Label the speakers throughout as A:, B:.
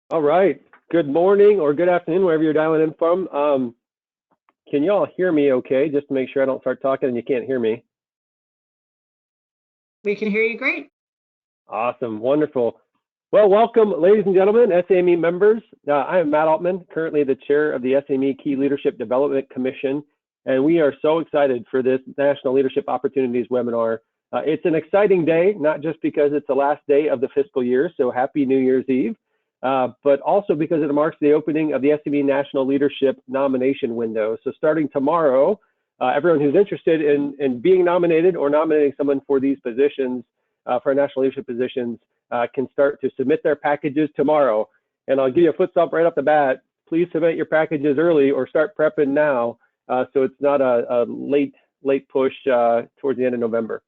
A: All right. Good morning or good afternoon, wherever you're dialing in from. Can you all hear me okay? Just to make sure I don't start talking and you can't hear me.
B: We can hear you great.
A: Awesome. Wonderful. Well, welcome, ladies and gentlemen, SAME members. I am Matt Altman, currently the chair of the SAME Key Leadership Development Commission, and we are so excited for this National Leadership Opportunities webinar. It's an exciting day, not just because it's the last day of the fiscal year, so happy New Year's Eve, but also because it marks the opening of the SAME National Leadership nomination window. So starting tomorrow, everyone who's interested in being nominated or nominating someone for these positions, for national leadership positions, can start to submit their packages tomorrow. And I'll give you a foot stomp right off the bat. Please submit your packages early or start prepping now, so it's not a late push towards the end of November.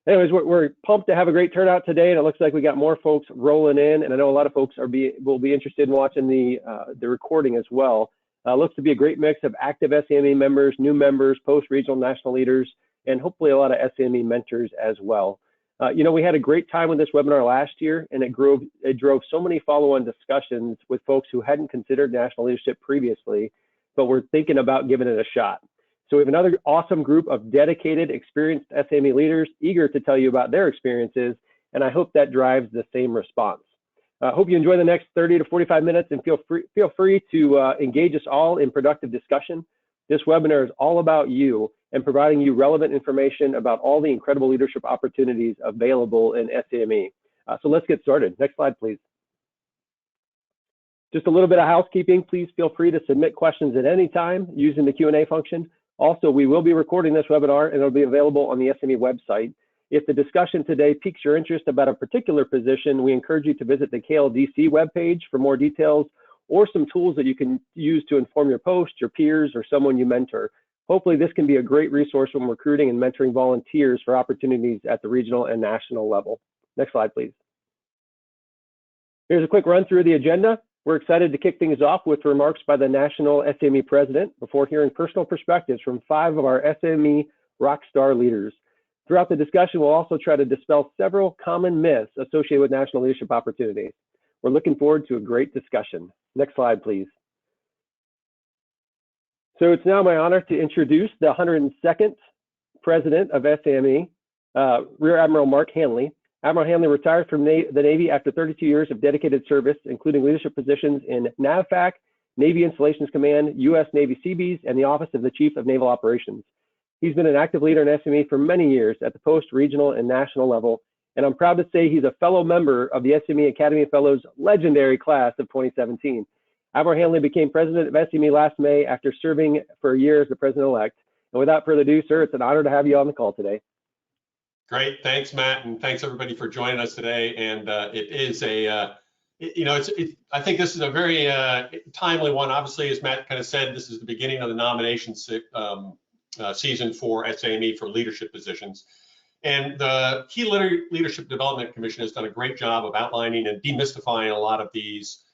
A: Anyways, we're pumped to have a great turnout today, and it looks like we got more folks rolling in, and I know a lot of folks will be interested in watching the recording as well. Looks to be a great mix of active SAME members, new members, post-regional national leaders, and hopefully a lot of SAME mentors as well. We had a great time with this webinar last year, and it drove so many follow-on discussions with folks who hadn't considered national leadership previously, but were thinking about giving it a shot. So we have another awesome group of dedicated, experienced SAME leaders eager to tell you about their experiences, and I hope that drives the same response. I hope you enjoy the next 30 to 45 minutes and feel free to engage us all in productive discussion. This webinar is all about you and providing you relevant information about all the incredible leadership opportunities available in SAME. So let's get started. Next slide, please. Just a little bit of housekeeping. Please feel free to submit questions at any time using the Q&A function. Also, we will be recording this webinar and it'll be available on the SAME website. If the discussion today piques your interest about a particular position, we encourage you to visit the KLDC webpage for more details or some tools that you can use to inform your post, your peers, or someone you mentor. Hopefully, this can be a great resource when recruiting and mentoring volunteers for opportunities at the regional and national level. Next slide, please. Here's a quick run through the agenda. We're excited to kick things off with remarks by the National SAME President before hearing personal perspectives from 5 of our SAME rockstar leaders. Throughout the discussion, we'll also try to dispel several common myths associated with national leadership opportunities. We're looking forward to a great discussion. Next slide, please. So it's now my honor to introduce the 102nd President of SAME, Rear Admiral Mark Hanley. Admiral Hanley retired from the Navy after 32 years of dedicated service, including leadership positions in NAVFAC, Navy Installations Command, U.S. Navy Seabees, and the Office of the Chief of Naval Operations. He's been an active leader in SAME for many years at the post, regional, and national level, and I'm proud to say he's a fellow member of the SAME Academy Fellows legendary class of 2017. Admiral Hanley became president of SAME last May after serving for a year as the president-elect. And without further ado, sir, it's an honor to have you on the call today.
C: Great, thanks, Matt, and thanks everybody for joining us today. And it is I think this is a very timely one. Obviously, as Matt kind of said, this is the beginning of the nomination season for SAME for leadership positions. And the Key Leadership Development Commission has done a great job of outlining and demystifying a lot of these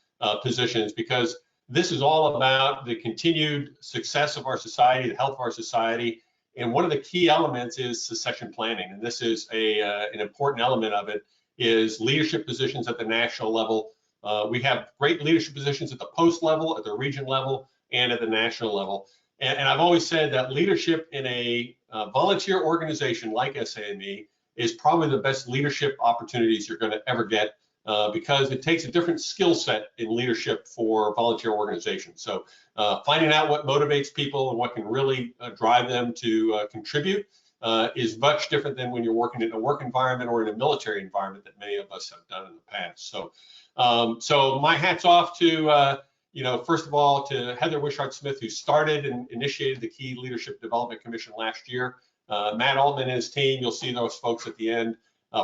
C: positions, because this is all about the continued success of our society, the health of our society. And one of the key elements is succession planning. And this is an important element of it, is leadership positions at the national level. We have great leadership positions at the post level, at the region level, and at the national level. And I've always said that leadership in a volunteer organization like SAME is probably the best leadership opportunities you're going to ever get, because it takes a different skill set in leadership for volunteer organizations. So finding out what motivates people and what can really drive them to contribute is much different than when you're working in a work environment or in a military environment that many of us have done in the past. So my hat's off to first of all, to Heather Wishart-Smith, who started and initiated the Key Leadership Development Commission last year. Matt Altman and his team, you'll see those folks at the end,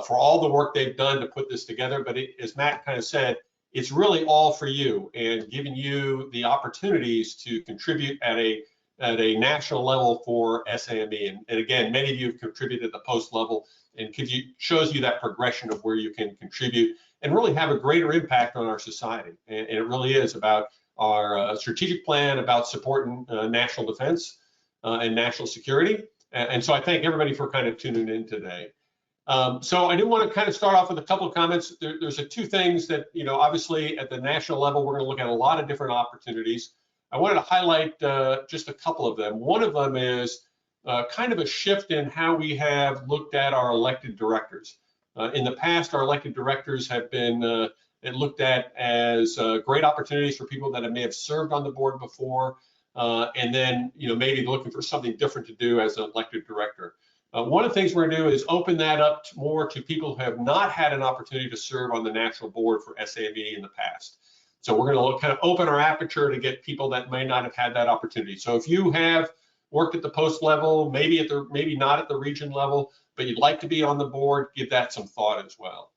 C: for all the work they've done to put this together. But as Matt kind of said, it's really all for you and giving you the opportunities to contribute at a national level for SAME. And again, many of you have contributed at the post level, and shows you that progression of where you can contribute and really have a greater impact on our society. And it really is about our strategic plan, about supporting national defense and national security. And so I thank everybody for kind of tuning in today. So I do want to kind of start off with a couple of comments. There's two things that, obviously at the national level, we're going to look at a lot of different opportunities. I wanted to highlight just a couple of them. One of them is kind of a shift in how we have looked at our elected directors. In the past, our elected directors have been looked at as great opportunities for people that may have served on the board before, and then maybe looking for something different to do as an elected director. One of the things we're going to do is open that up more to people who have not had an opportunity to serve on the national board for SAME in the past. So we're going to kind of open our aperture to get people that may not have had that opportunity. So if you have worked at the post level, maybe not at the region level, but you'd like to be on the board, give that some thought as well.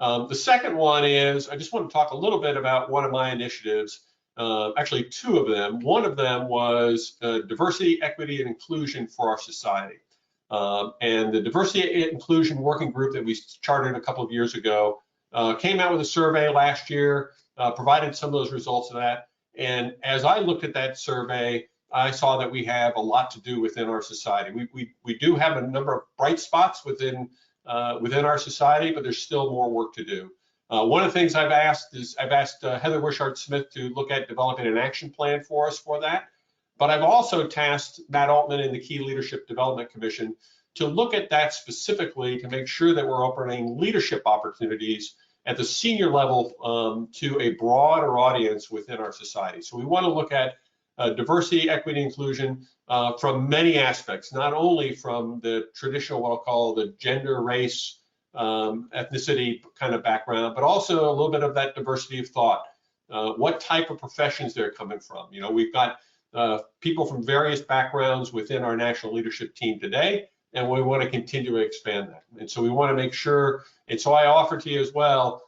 C: The second one is, I just want to talk a little bit about one of my initiatives, actually two of them. One of them was diversity, equity, and inclusion for our society. And the diversity and inclusion working group that we chartered a couple of years ago came out with a survey last year, provided some of those results of that. And as I looked at that survey, I saw that we have a lot to do within our society. We do have a number of bright spots within our society, but there's still more work to do. One of the things I've asked Heather Wishart-Smith to look at developing an action plan for us for that. But I've also tasked Matt Altman and the Key Leadership Development Commission to look at that specifically to make sure that we're opening leadership opportunities at the senior level to a broader audience within our society. So we want to look at diversity, equity, inclusion from many aspects, not only from the traditional, what I'll call the gender, race, ethnicity kind of background, but also a little bit of that diversity of thought. What type of professions they're coming from. We've got people from various backgrounds within our national leadership team today, and we want to continue to expand that. And so we want to make sure, and so I offer to you as well,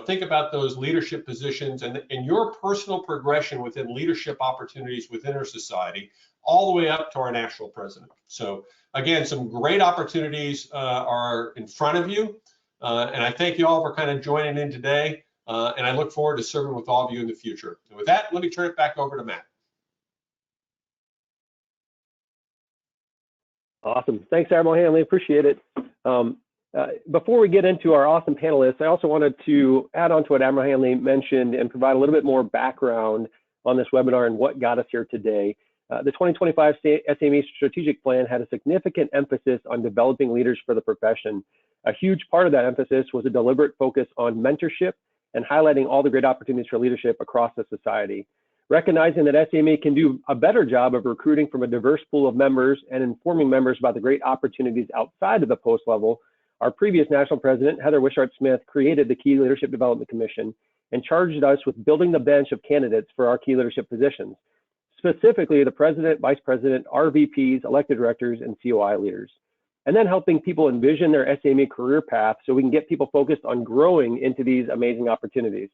C: think about those leadership positions and your personal progression within leadership opportunities within our society, all the way up to our national president. So again, some great opportunities are in front of you. And I thank you all for kind of joining in today. And I look forward to serving with all of you in the future. And with that, let me turn it back over to Matt.
A: Awesome. Thanks, Admiral Hanley. Appreciate it. Before we get into our awesome panelists, I also wanted to add on to what Admiral Hanley mentioned and provide a little bit more background on this webinar and what got us here today. The 2025 SAME strategic plan had a significant emphasis on developing leaders for the profession. A huge part of that emphasis was a deliberate focus on mentorship and highlighting all the great opportunities for leadership across the society. Recognizing that SAME can do a better job of recruiting from a diverse pool of members and informing members about the great opportunities outside of the post level, our previous national president, Heather Wishart-Smith, created the Key Leadership Development Commission and charged us with building the bench of candidates for our key leadership positions, specifically the president, vice president, RVPs, elected directors, and COI leaders, and then helping people envision their SAME career path so we can get people focused on growing into these amazing opportunities.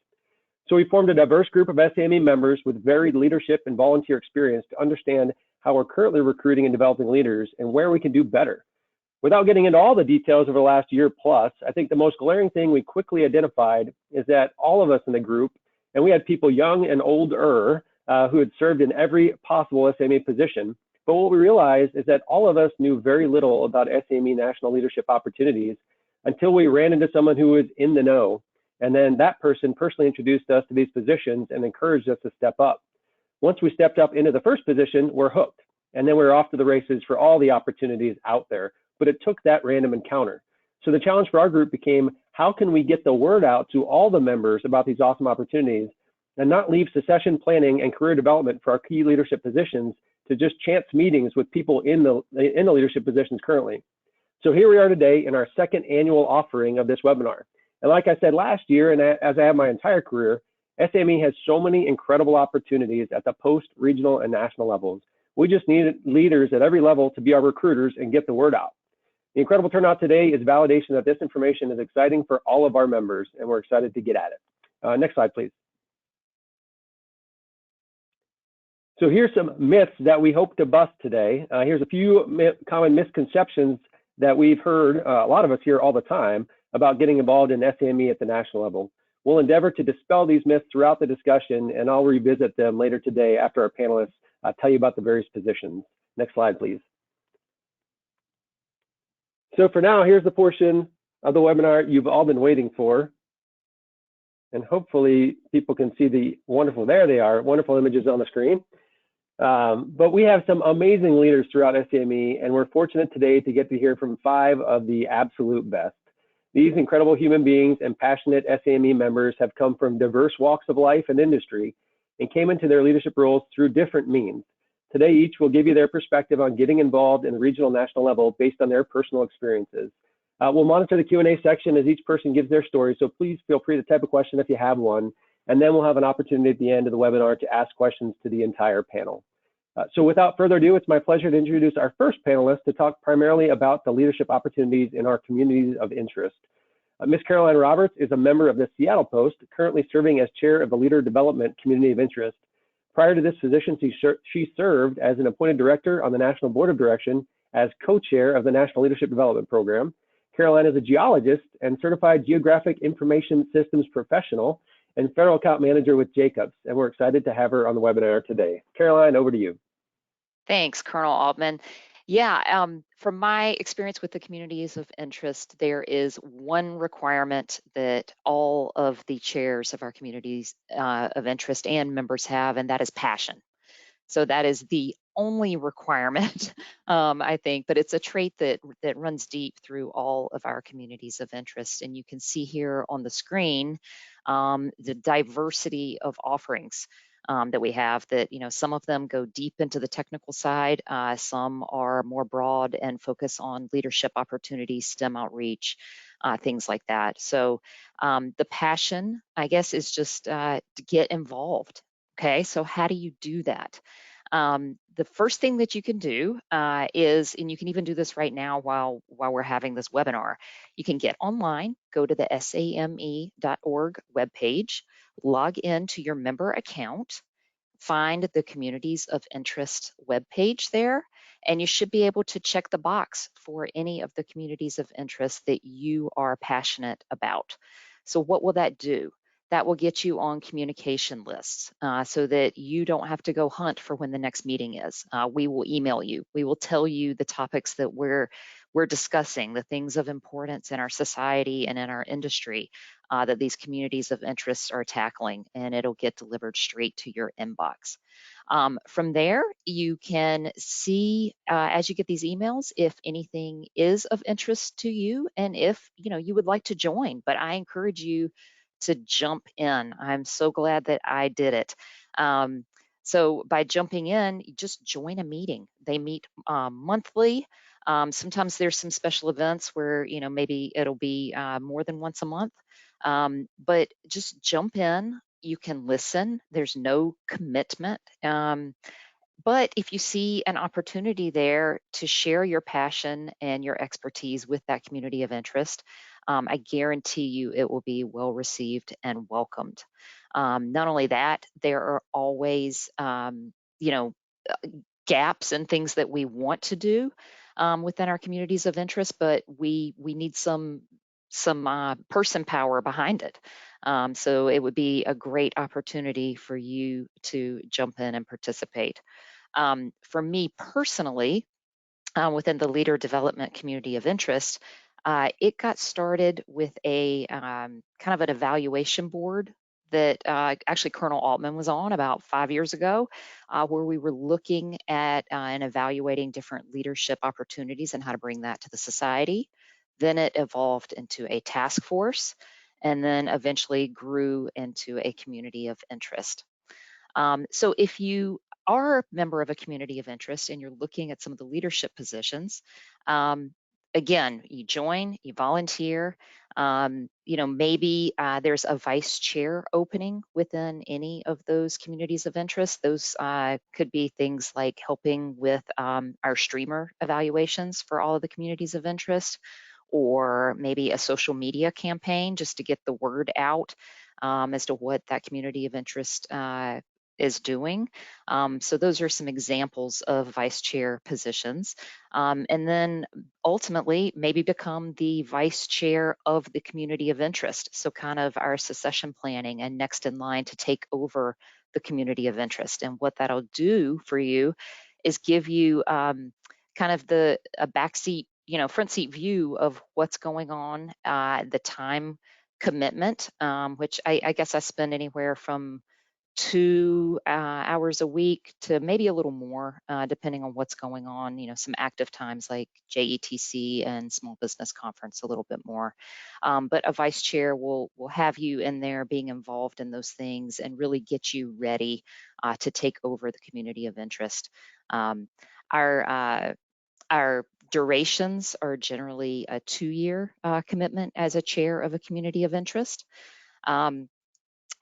A: So we formed a diverse group of SAME members with varied leadership and volunteer experience to understand how we're currently recruiting and developing leaders and where we can do better. Without getting into all the details over the last year plus, I think the most glaring thing we quickly identified is that all of us in the group, and we had people young and older who had served in every possible SAME position, but what we realized is that all of us knew very little about SAME national leadership opportunities until we ran into someone who was in the know. And then that person personally introduced us to these positions and encouraged us to step up. Once we stepped up into the first position, we're hooked. And then we're off to the races for all the opportunities out there. But it took that random encounter. So the challenge for our group became, how can we get the word out to all the members about these awesome opportunities and not leave succession planning and career development for our key leadership positions to just chance meetings with people in the leadership positions currently. So here we are today in our second annual offering of this webinar. And like I said last year, and as I have my entire career, SAME has so many incredible opportunities at the post, regional, and national levels. We just need leaders at every level to be our recruiters and get the word out. The incredible turnout today is validation that this information is exciting for all of our members, and we're excited to get at it. Next slide, please. So here's some myths that we hope to bust today. Here's a few common misconceptions that we've heard, a lot of us hear all the time, about getting involved in SAME at the national level. We'll endeavor to dispel these myths throughout the discussion, and I'll revisit them later today after our panelists tell you about the various positions. Next slide, please. So for now, here's the portion of the webinar you've all been waiting for. And hopefully people can see the wonderful, there they are, wonderful images on the screen. But we have some amazing leaders throughout SAME, and we're fortunate today to get to hear from 5 of the absolute best. These incredible human beings and passionate SAME members have come from diverse walks of life and industry and came into their leadership roles through different means. Today, each will give you their perspective on getting involved in the regional national level based on their personal experiences. We'll monitor the Q&A section as each person gives their story, so please feel free to type a question if you have one, and then we'll have an opportunity at the end of the webinar to ask questions to the entire panel. So without further ado, it's my pleasure to introduce our first panelist to talk primarily about the leadership opportunities in our communities of interest. Ms. Caroline Roberts is a member of the Seattle Post, currently serving as chair of the Leader Development Community of Interest. Prior to this position, she served as an appointed director on the National Board of Direction as co-chair of the National Leadership Development Program. Caroline is a geologist and certified geographic information systems professional and federal account manager with Jacobs, and we're excited to have her on the webinar today. Caroline, over to you.
B: Thanks, Colonel Altman. Yeah, from my experience with the communities of interest, there is one requirement that all of the chairs of our communities of interest and members have, and that is passion. So that is the only requirement, I think, but it's a trait that runs deep through all of our communities of interest. And you can see here on the screen the diversity of offerings that we have, that, you know, some of them go deep into the technical side, some are more broad and focus on leadership opportunities, STEM outreach, things like that. So the passion, I guess, is just to get involved. Okay, so how do you do that? The first thing that you can do is, and you can even do this right now while we're having this webinar, you can get online, go to the same.org webpage, log into your member account, find the Communities of Interest webpage there, and you should be able to check the box for any of the communities of interest that you are passionate about. So what will that do? That will get you on communication lists so that you don't have to go hunt for when the next meeting is. We will email you. We will tell you the topics that we're discussing, the things of importance in our society and in our industry that these communities of interest are tackling, and it'll get delivered straight to your inbox. From there, you can see as you get these emails if anything is of interest to you, and if you would like to join. But I encourage you to jump in. I'm so glad that I did it. So by jumping in, you just join a meeting. They meet monthly. Sometimes there's some special events where maybe it'll be more than once a month. But just jump in. You can listen. There's no commitment. But if you see an opportunity there to share your passion and your expertise with that community of interest, I guarantee you it will be well received and welcomed. Not only that, there are always, gaps and things that we want to do within our communities of interest, but we need some person power behind it. So it would be a great opportunity for you to jump in and participate. For me personally, within the leader development community of interest, it got started with a kind of an evaluation board that actually Colonel Altman was on about 5 years ago, where we were looking at and evaluating different leadership opportunities and how to bring that to the society. Then it evolved into a task force, and then eventually grew into a community of interest. So if you are a member of a community of interest and you're looking at some of the leadership positions, again, you join, you volunteer, maybe there's a vice chair opening within any of those communities of interest. Those could be things like helping with our streamer evaluations for all of the communities of interest, or maybe a social media campaign just to get the word out as to what that community of interest is doing. So those are some examples of vice chair positions. And then ultimately maybe become the vice chair of the community of interest. So kind of our succession planning and next in line to take over the community of interest. And what that'll do for you is give you kind of a backseat front seat view of what's going on, the time commitment, which I guess I spend anywhere from 2 hours a week to maybe a little more, depending on what's going on. Some active times like JETC and Small Business Conference, a little bit more. But a vice chair will have you in there being involved in those things and really get you ready to take over the community of interest. Our durations are generally a 2-year commitment as a chair of a community of interest.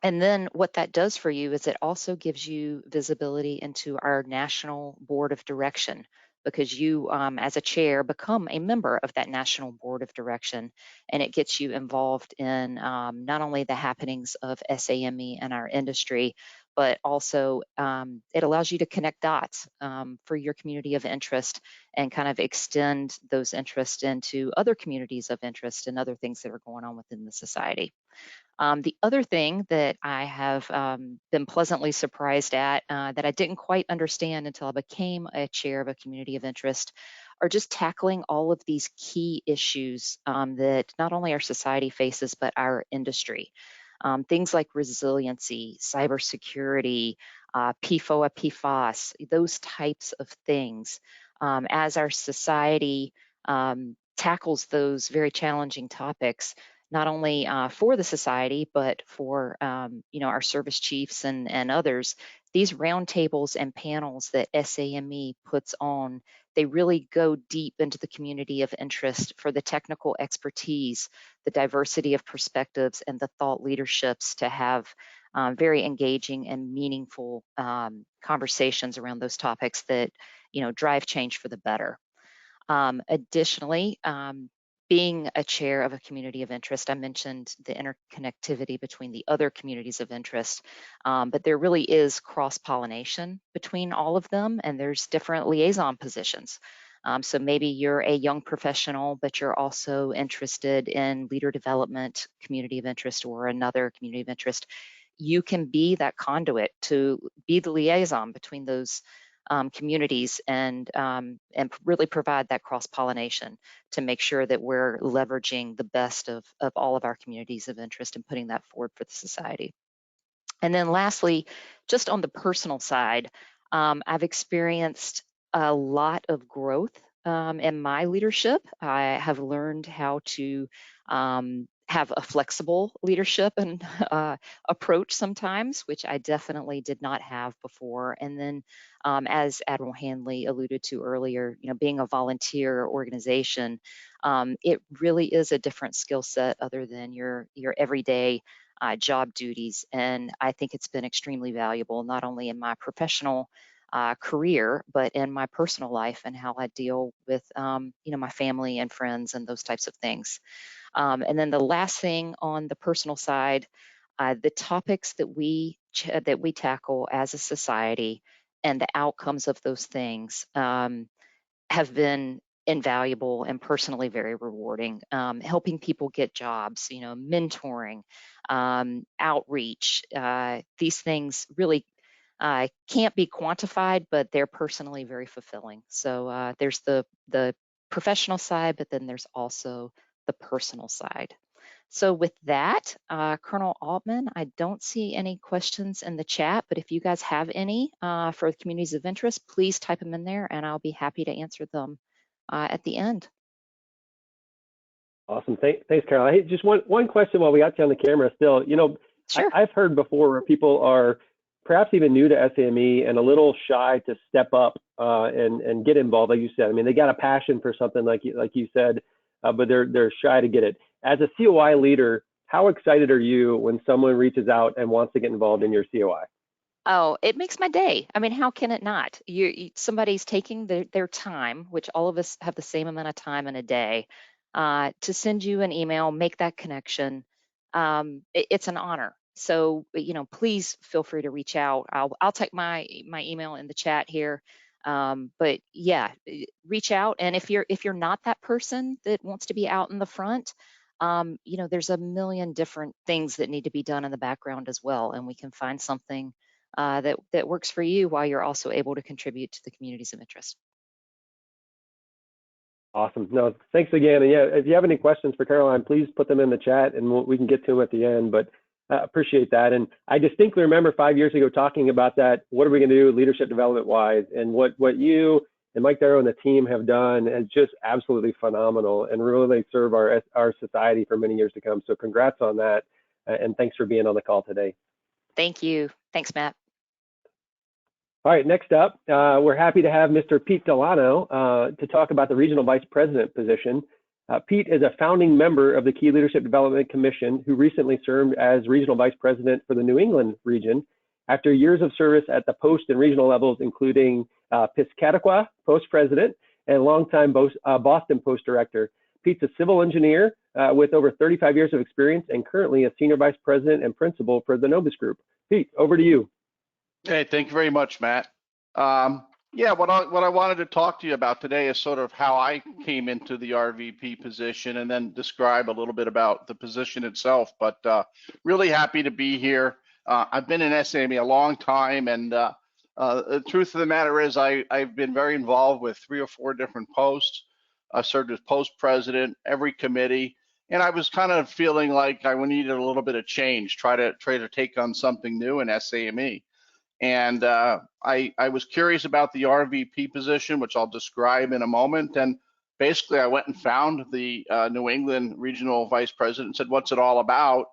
B: And then what that does for you is it also gives you visibility into our national board of direction, because you, as a chair, become a member of that national board of direction, and it gets you involved in not only the happenings of SAME and our industry, but also it allows you to connect dots for your community of interest and kind of extend those interests into other communities of interest and other things that are going on within the society. The other thing that I have been pleasantly surprised at that I didn't quite understand until I became a chair of a community of interest are just tackling all of these key issues that not only our society faces, but our industry. Things like resiliency, cybersecurity, PFOA, PFAS, those types of things. As our society tackles those very challenging topics, not only for the society, but for our service chiefs and others, these roundtables and panels that SAME puts on, they really go deep into the community of interest for the technical expertise, the diversity of perspectives, and the thought leaderships to have very engaging and meaningful conversations around those topics that drive change for the better. Additionally, being a chair of a community of interest, I mentioned the interconnectivity between the other communities of interest, but there really is cross-pollination between all of them, and there's different liaison positions. So maybe you're a young professional, but you're also interested in leader development, community of interest, or another community of interest. You can be that conduit to be the liaison between those communities and really provide that cross-pollination to make sure that we're leveraging the best of all of our communities of interest and putting that forward for the society. And then lastly, just on the personal side, I've experienced a lot of growth in my leadership. I have learned how to have a flexible leadership and approach sometimes, which I definitely did not have before. And then, as Admiral Hanley alluded to earlier, being a volunteer organization, it really is a different skill set other than your everyday job duties. And I think it's been extremely valuable, not only in my professional career, but in my personal life and how I deal with, my family and friends and those types of things. And then the last thing on the personal side, the topics that we tackle as a society and the outcomes of those things have been invaluable and personally very rewarding. Helping people get jobs, mentoring, outreach, these things really can't be quantified, but they're personally very fulfilling. So there's the professional side, but then there's also the personal side. So with that, Colonel Altman, I don't see any questions in the chat, but if you guys have any for the communities of interest, please type them in there and I'll be happy to answer them at the end.
A: Awesome. Thanks, Carol. Hey, just one question while we got you on the camera still.
B: Sure.
A: I've heard before where people are perhaps even new to SAME and a little shy to step up and get involved, like you said. I mean, they got a passion for something like you said, but they're shy to get it. As a COI leader, how excited are you when someone reaches out and wants to get involved in your COI?
B: Oh, it makes my day. I mean, how can it not? Somebody's taking their time, which all of us have the same amount of time in a day, to send you an email, make that connection. It's an honor. So, please feel free to reach out. I'll take my email in the chat here. But yeah, reach out. And if you're not that person that wants to be out in the front, there's a million different things that need to be done in the background as well, and we can find something that works for you while you're also able to contribute to the communities of interest.
A: Awesome. No, thanks again. And yeah, if you have any questions for Caroline, please put them in the chat and we can get to them at the end, but appreciate that. And I distinctly remember 5 years ago talking about that. What are we going to do leadership development wise? And what you and Mike Darrow and the team have done is just absolutely phenomenal and really serve our society for many years to come. So congrats on that. And thanks for being on the call today.
B: Thank you. Thanks, Matt.
A: All right, next up, we're happy to have Mr. Pete Delano to talk about the Regional Vice President position. Pete is a founding member of the Key Leadership Development Commission who recently served as Regional Vice President for the New England region after years of service at the post and regional levels, including Piscataqua Post President and longtime Boston Post Director. Pete's a civil engineer with over 35 years of experience and currently a Senior Vice President and Principal for the Novus Group. Pete, over to you.
D: Hey, thank you very much, Matt. Yeah, what I wanted to talk to you about today is sort of how I came into the RVP position and then describe a little bit about the position itself. But really happy to be here. I've been in SAME a long time, and the truth of the matter is I've been very involved with 3 or 4 different posts. I served as post president, every committee, and I was kind of feeling like I needed a little bit of change, try to take on something new in SAME. And I was curious about the RVP position, which I'll describe in a moment. And basically, I went and found the New England Regional Vice President and said, "What's it all about?"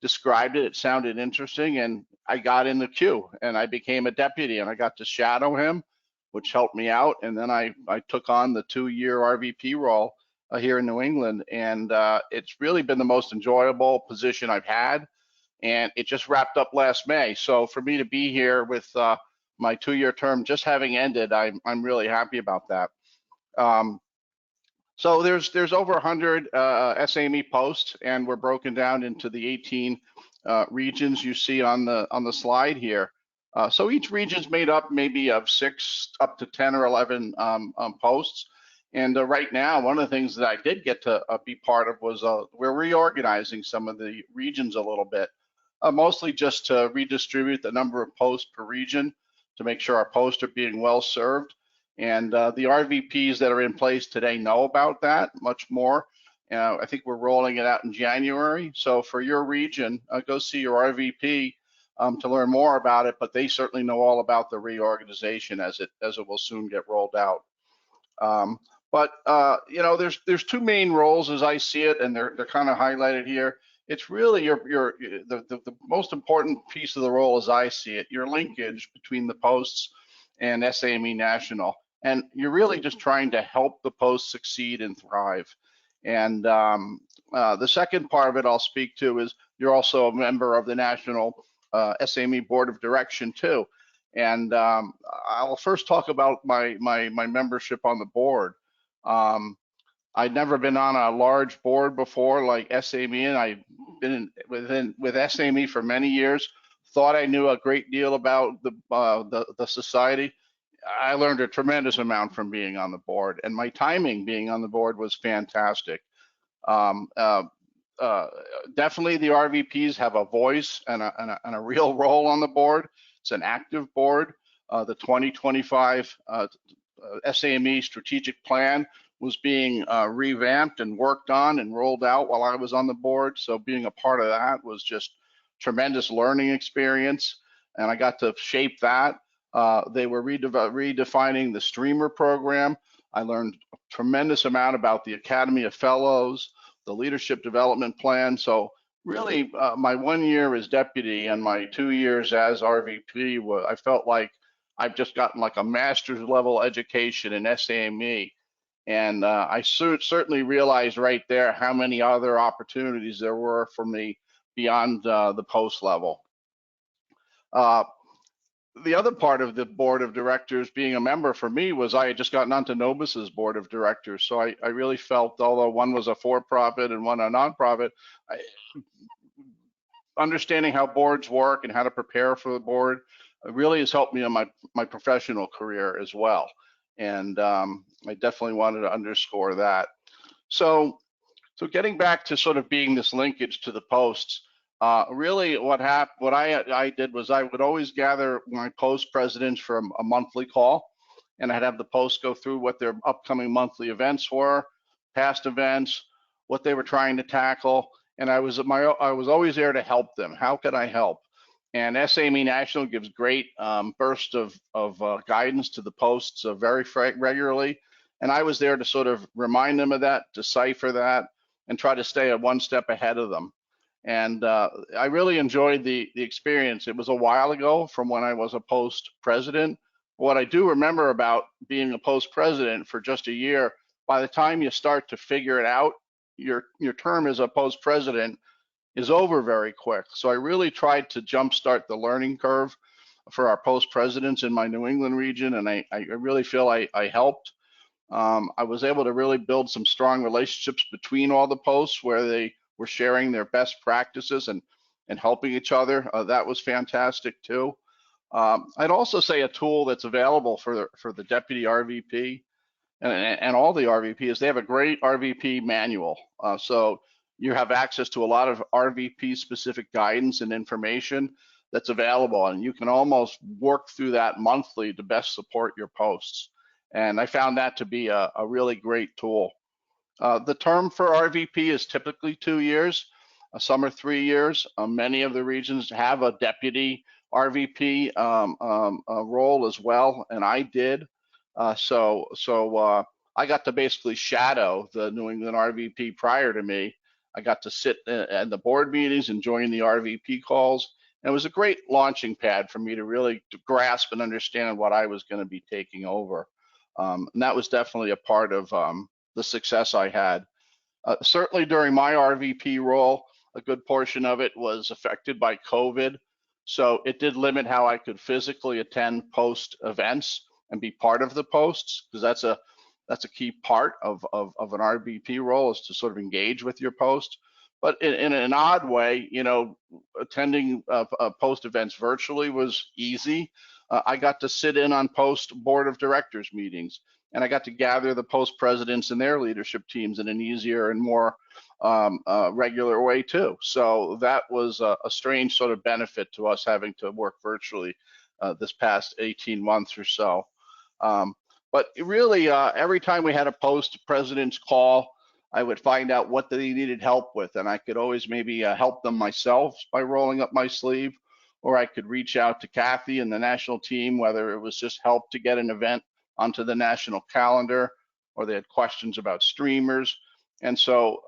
D: Described it. It sounded interesting, and I got in the queue. And I became a deputy, and I got to shadow him, which helped me out. And then I took on the 2-year RVP role here in New England, and it's really been the most enjoyable position I've had. And it just wrapped up last May. So for me to be here with my 2-year term just having ended, I'm really happy about that. So there's over 100 SAME posts, and we're broken down into the 18 regions you see on the slide here. So each region's made up maybe of 6 up to 10 or 11 posts. And right now, one of the things that I did get to be part of was we're reorganizing some of the regions a little bit. Mostly just to redistribute the number of posts per region to make sure our posts are being well served. And the RVPs that are in place today know about that much more. I think we're rolling it out in January. So for your region, go see your RVP to learn more about it, but they certainly know all about the reorganization as it will soon get rolled out. But you know, there's 2 main roles as I see it, and they're kind of highlighted here. It's really the most important piece of the role as I see it, your linkage between the posts and SAME National. And you're really just trying to help the posts succeed and thrive. And the second part of it I'll speak to is you're also a member of the National SAME Board of Direction too. And I'll first talk about my membership on the board. I'd never been on a large board before like SAME, and I've been with SAME for many years. Thought I knew a great deal about the society. I learned a tremendous amount from being on the board, and my timing being on the board was fantastic. Definitely, the RVPs have a voice and a real role on the board. It's an active board. The 2025 SAME strategic plan was being revamped and worked on and rolled out while I was on the board. So being a part of that was just tremendous learning experience, and I got to shape that. They were redefining the streamer program. I learned a tremendous amount about the Academy of Fellows, the leadership development plan. So really my 1 year as deputy and my 2 years as RVP, I felt like I've just gotten like a master's level education in SAME. And I certainly realized right there how many other opportunities there were for me beyond the post level. The other part of the board of directors being a member for me was I had just gotten onto Novus's board of directors. So I really felt, although one was a for-profit and one a nonprofit, understanding how boards work and how to prepare for the board really has helped me in my professional career as well. And I definitely wanted to underscore that. So getting back to sort of being this linkage to the posts, really what I did was I would always gather my post presidents for a monthly call, and I'd have the posts go through what their upcoming monthly events were, past events, what they were trying to tackle, and I was always there to help them. How could I help? And SAME National gives great bursts of guidance to the posts very regularly, and I was there to sort of remind them of that, decipher that, and try to stay one step ahead of them. And I really enjoyed the experience. It was a while ago from when I was a post president. What I do remember about being a post president for just a year, by the time you start to figure it out, your term as a post president is over very quick. So I really tried to jumpstart the learning curve for our post presidents in my New England region, and I really feel I helped. I was able to really build some strong relationships between all the posts where they were sharing their best practices and helping each other. That was fantastic too. I'd also say a tool that's available for the deputy RVP and all the RVPs, they have a great RVP manual. So you have access to a lot of RVP specific guidance and information that's available, and you can almost work through that monthly to best support your posts. And I found that to be a really great tool. The term for RVP is typically 2 years. Some are 3 years. Many of the regions have a deputy RVP role as well, and I did. So I got to basically shadow the New England RVP prior to me. I got to sit at the board meetings and join the RVP calls. And it was a great launching pad for me to really grasp and understand what I was going to be taking over. And that was definitely a part of the success I had. Certainly during my RVP role, a good portion of it was affected by COVID. So it did limit how I could physically attend post events and be part of the posts, because that's a key part of an RVP role, is to sort of engage with your post. But in an odd way, you know, attending post events virtually was easy. I got to sit in on post board of directors meetings, and I got to gather the post presidents and their leadership teams in an easier and more regular way too. So that was a strange sort of benefit to us having to work virtually this past 18 months or so. But really, every time we had a post president's call, I would find out what they needed help with, and I could always maybe help them myself by rolling up my sleeve, or I could reach out to Kathy and the national team, whether it was just help to get an event onto the national calendar, or they had questions about streamers. And so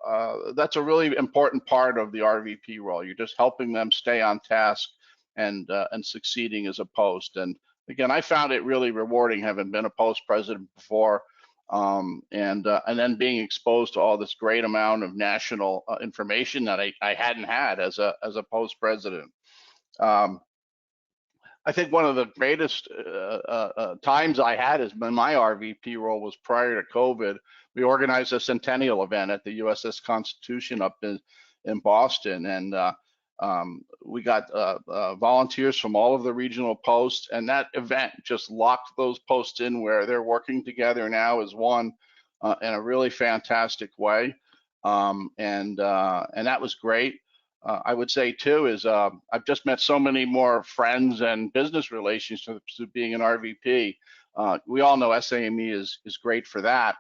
D: that's a really important part of the RVP role. You're just helping them stay on task and succeeding as a post. And again, I found it really rewarding, having been a post president before, and then being exposed to all this great amount of national information that I hadn't had as a post president. I think one of the greatest times I had in my RVP role was prior to COVID. We organized a centennial event at the USS Constitution up in Boston, and we got volunteers from all of the regional posts, and that event just locked those posts in where they're working together now as one in a really fantastic way, and that was great. I would say too is I've just met so many more friends and business relationships through being an RVP. We all know SAME is great for that,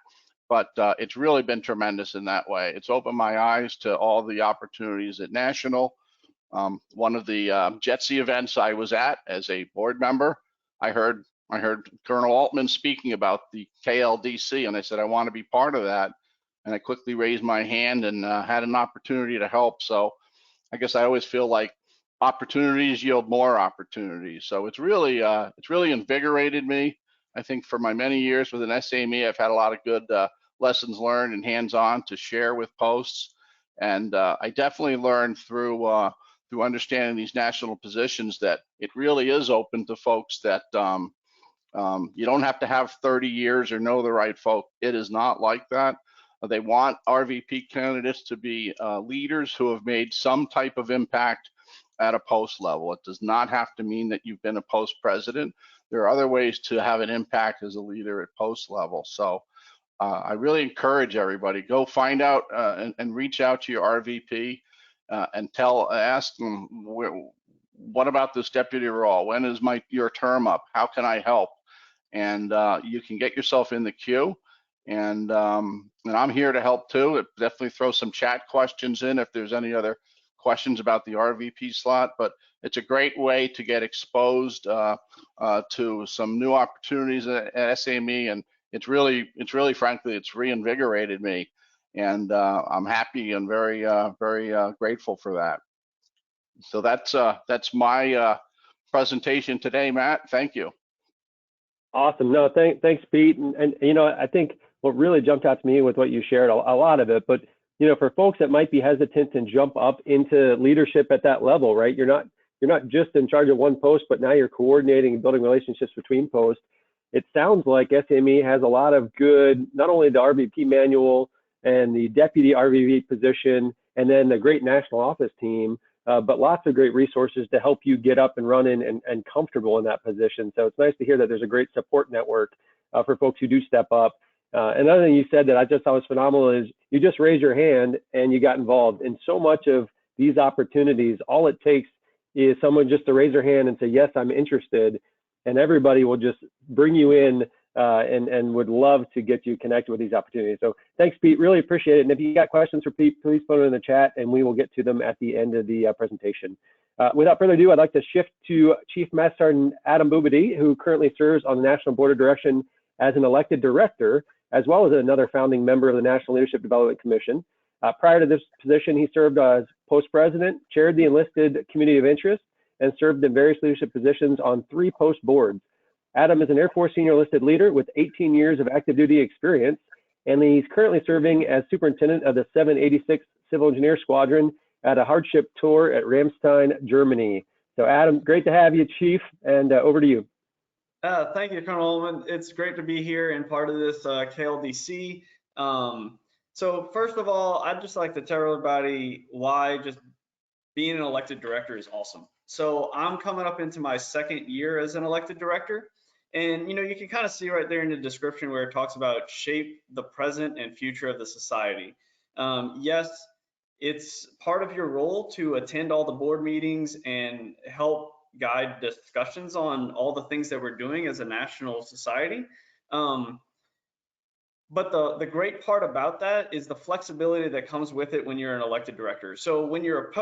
D: but it's really been tremendous in that way. It's opened my eyes to all the opportunities at national. One of the JETSI events I was at as a board member, I heard Colonel Altman speaking about the KLDC, and I said I want to be part of that, and I quickly raised my hand and had an opportunity to help. So I guess I always feel like opportunities yield more opportunities. So it's really invigorated me. I think for my many years with an SAME, I've had a lot of good lessons learned and hands-on to share with posts. And I definitely learned through understanding these national positions that it really is open to folks that you don't have to have 30 years or know the right folk. It is not like that. They want RVP candidates to be leaders who have made some type of impact at a post level. It does not have to mean that you've been a post president. There are other ways to have an impact as a leader at post level. So I really encourage everybody, go find out and reach out to your RVP and ask them, what about this deputy role? When is your term up? How can I help? and you can get yourself in the queue. And I'm here to help too. Definitely throw some chat questions in if there's any other questions about the RVP slot. But it's a great way to get exposed to some new opportunities at SAME, and it's really frankly, it's reinvigorated me, and I'm happy and very grateful for that. So that's my presentation today, Matt. Thank you.
A: Awesome. No, thanks, Pete. And you know, I think what really jumped out to me with what you shared, a lot of it, but you know, for folks that might be hesitant to jump up into leadership at that level, right? You're not just in charge of one post, but now you're coordinating and building relationships between posts. It sounds like SAME has a lot of good, not only the RVP manual and the deputy RVP position, and then the great national office team, but lots of great resources to help you get up and running and comfortable in that position. So it's nice to hear that there's a great support network for folks who do step up. Another thing you said that I just thought was phenomenal is you just raised your hand and you got involved. In so much of these opportunities, all it takes is someone just to raise their hand and say, yes, I'm interested, and everybody will just bring you in and would love to get you connected with these opportunities. So thanks, Pete, really appreciate it. And if you got questions for Pete, please put them in the chat and we will get to them at the end of the presentation. Without further ado, I'd like to shift to Chief Master Sergeant Adam Boubedy, who currently serves on the National Board of Direction as an elected director, as well as another founding member of the National Leadership Development Commission. Prior to this position, he served as post president, chaired the enlisted community of interest, and served in various leadership positions on 3 post boards. Adam is an Air Force senior enlisted leader with 18 years of active duty experience, and he's currently serving as superintendent of the 786th Civil Engineer Squadron at a hardship tour at Ramstein, Germany. So Adam, great to have you, Chief, and over to you.
E: Thank you, Colonel Ullman. It's great to be here and part of this KLDC. So first of all, I'd just like to tell everybody why just being an elected director is awesome. So I'm coming up into my 2nd year as an elected director. And, you know, you can kind of see right there in the description where it talks about shape the present and future of the society. Yes, it's part of your role to attend all the board meetings and help guide discussions on all the things that we're doing as a national society. But the great part about that is the flexibility that comes with it when you're an elected director. So when you're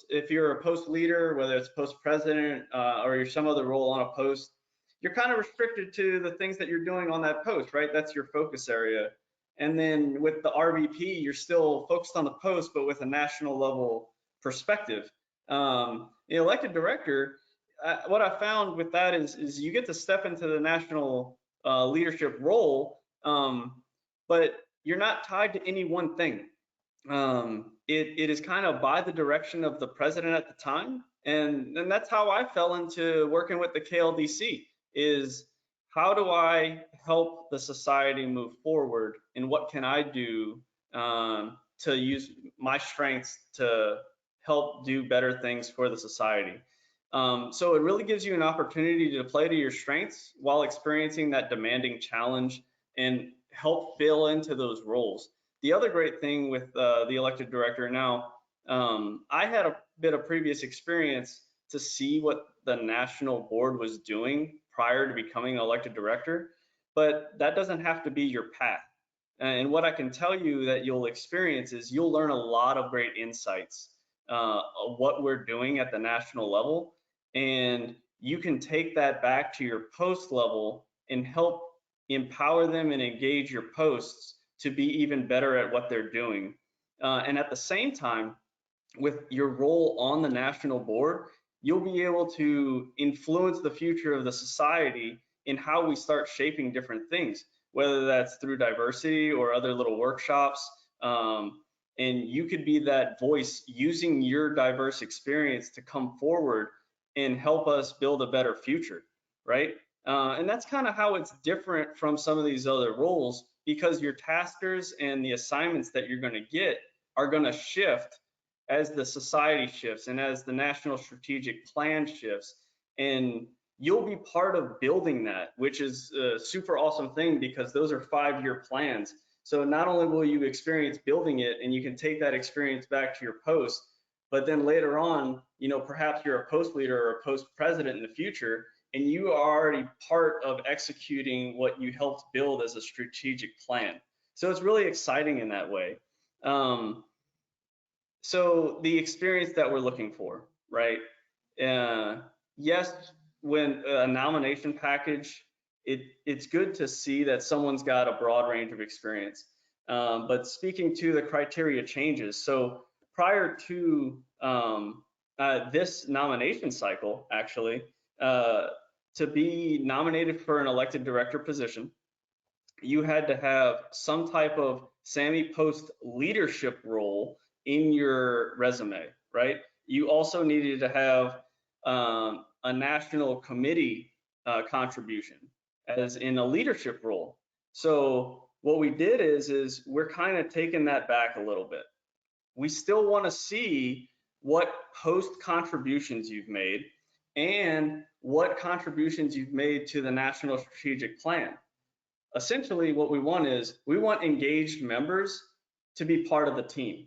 E: if you're a post leader, whether it's post president or you're some other role on a post, you're kind of restricted to the things that you're doing on that post, right? That's your focus area. And then with the RVP, you're still focused on the post, but with a national level perspective. The elected director, what I found with that is you get to step into the national leadership role, but you're not tied to any one thing. It is kind of by the direction of the president at the time. And that's how I fell into working with the KLDC, is how do I help the society move forward, and what can I do to use my strengths to help do better things for the society. So it really gives you an opportunity to play to your strengths while experiencing that demanding challenge and help fill into those roles. The other great thing with the elected director now, I had a bit of previous experience to see what the national board was doing prior to becoming an elected director, but that doesn't have to be your path. And what I can tell you that you'll experience is you'll learn a lot of great insights of what we're doing at the national level, and you can take that back to your post level and help empower them and engage your posts to be even better at what they're doing. And at the same time, with your role on the national board, you'll be able to influence the future of the society in how we start shaping different things, whether that's through diversity or other little workshops. And you could be that voice using your diverse experience to come forward and help us build a better future, right? And that's kind of how it's different from some of these other roles, because your taskers and the assignments that you're going to get are going to shift as the society shifts and as the national strategic plan shifts. And you'll be part of building that, which is a super awesome thing, because those are 5-year plans. So not only will you experience building it and you can take that experience back to your post, but then later on, you know, perhaps you're a post leader or a post president in the future, and you are already part of executing what you helped build as a strategic plan. So it's really exciting in that way. So the experience that we're looking for, right? Yes, when a nomination package, it's good to see that someone's got a broad range of experience. But speaking to the criteria changes, so prior to this nomination cycle, actually, to be nominated for an elected director position, you had to have some type of SAMI Post leadership role in your resume, right? You also needed to have a national committee contribution as in a leadership role. So what we did is we're kind of taking that back a little bit. We still want to see what post contributions you've made and what contributions you've made to the National Strategic Plan. Essentially, what we want is we want engaged members to be part of the team.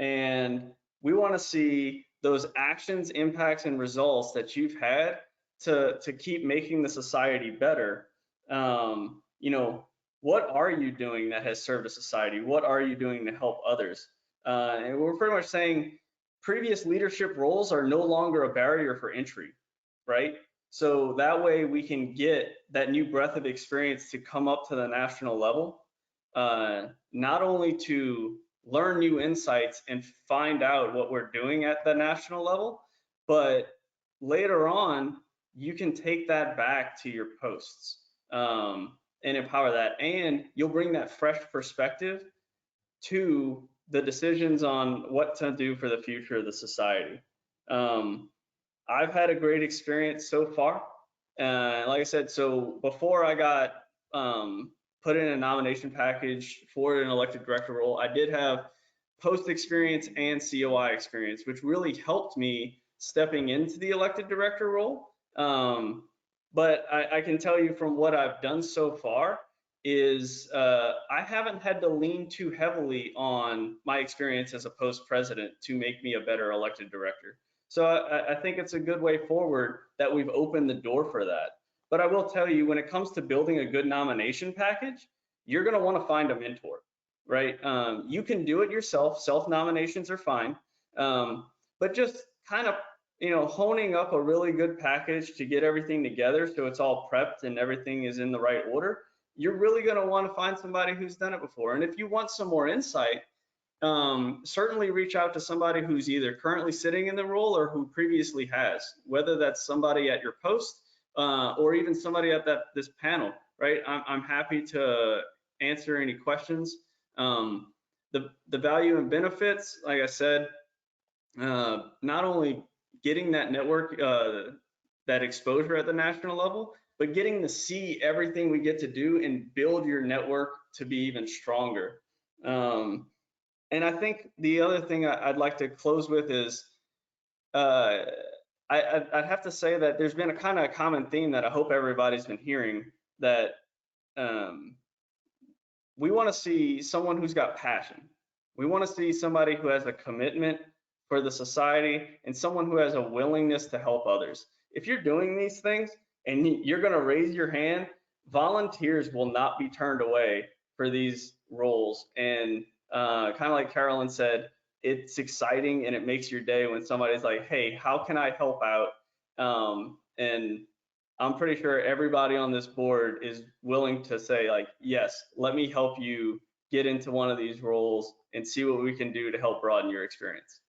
E: And we want to see those actions, impacts, and results that you've had to keep making the society better. You know, what are you doing that has served a society? What are you doing to help others? And we're pretty much saying previous leadership roles are no longer a barrier for entry, right? So that way we can get that new breadth of experience to come up to the national level, not only to learn new insights and find out what we're doing at the national level, but later on, you can take that back to your posts and empower that. And you'll bring that fresh perspective to the decisions on what to do for the future of the society. I've had a great experience so far. Like I said, so before I got put in a nomination package for an elected director role, I did have post experience and COI experience, which really helped me stepping into the elected director role. But I can tell you from what I've done so far is I haven't had to lean too heavily on my experience as a post president to make me a better elected director. So I think it's a good way forward that we've opened the door for that. But I will tell you, when it comes to building a good nomination package, you're going to want to find a mentor, right? You can do it yourself. Self-nominations are fine. But just kind of, you know, honing up a really good package to get everything together so it's all prepped and everything is in the right order, you're really going to want to find somebody who's done it before. And if you want some more insight, certainly reach out to somebody who's either currently sitting in the role or who previously has, whether that's somebody at your post or even somebody at this panel, right? I'm happy to answer any questions. The value and benefits, like I said, not only getting that network, that exposure at the national level, but getting to see everything we get to do and build your network to be even stronger. And I think the other thing I'd like to close with is I'd have to say that there's been a kind of common theme that I hope everybody's been hearing, that we want to see someone who's got passion. We want to see somebody who has a commitment for the society and someone who has a willingness to help others. If you're doing these things and you're going to raise your hand, volunteers will not be turned away for these roles. And kind of like Carolyn said, it's exciting and it makes your day when somebody's like, hey, how can I help out? And I'm pretty sure everybody on this board is willing to say, like, yes, let me help you get into one of these roles and see what we can do to help broaden your experience.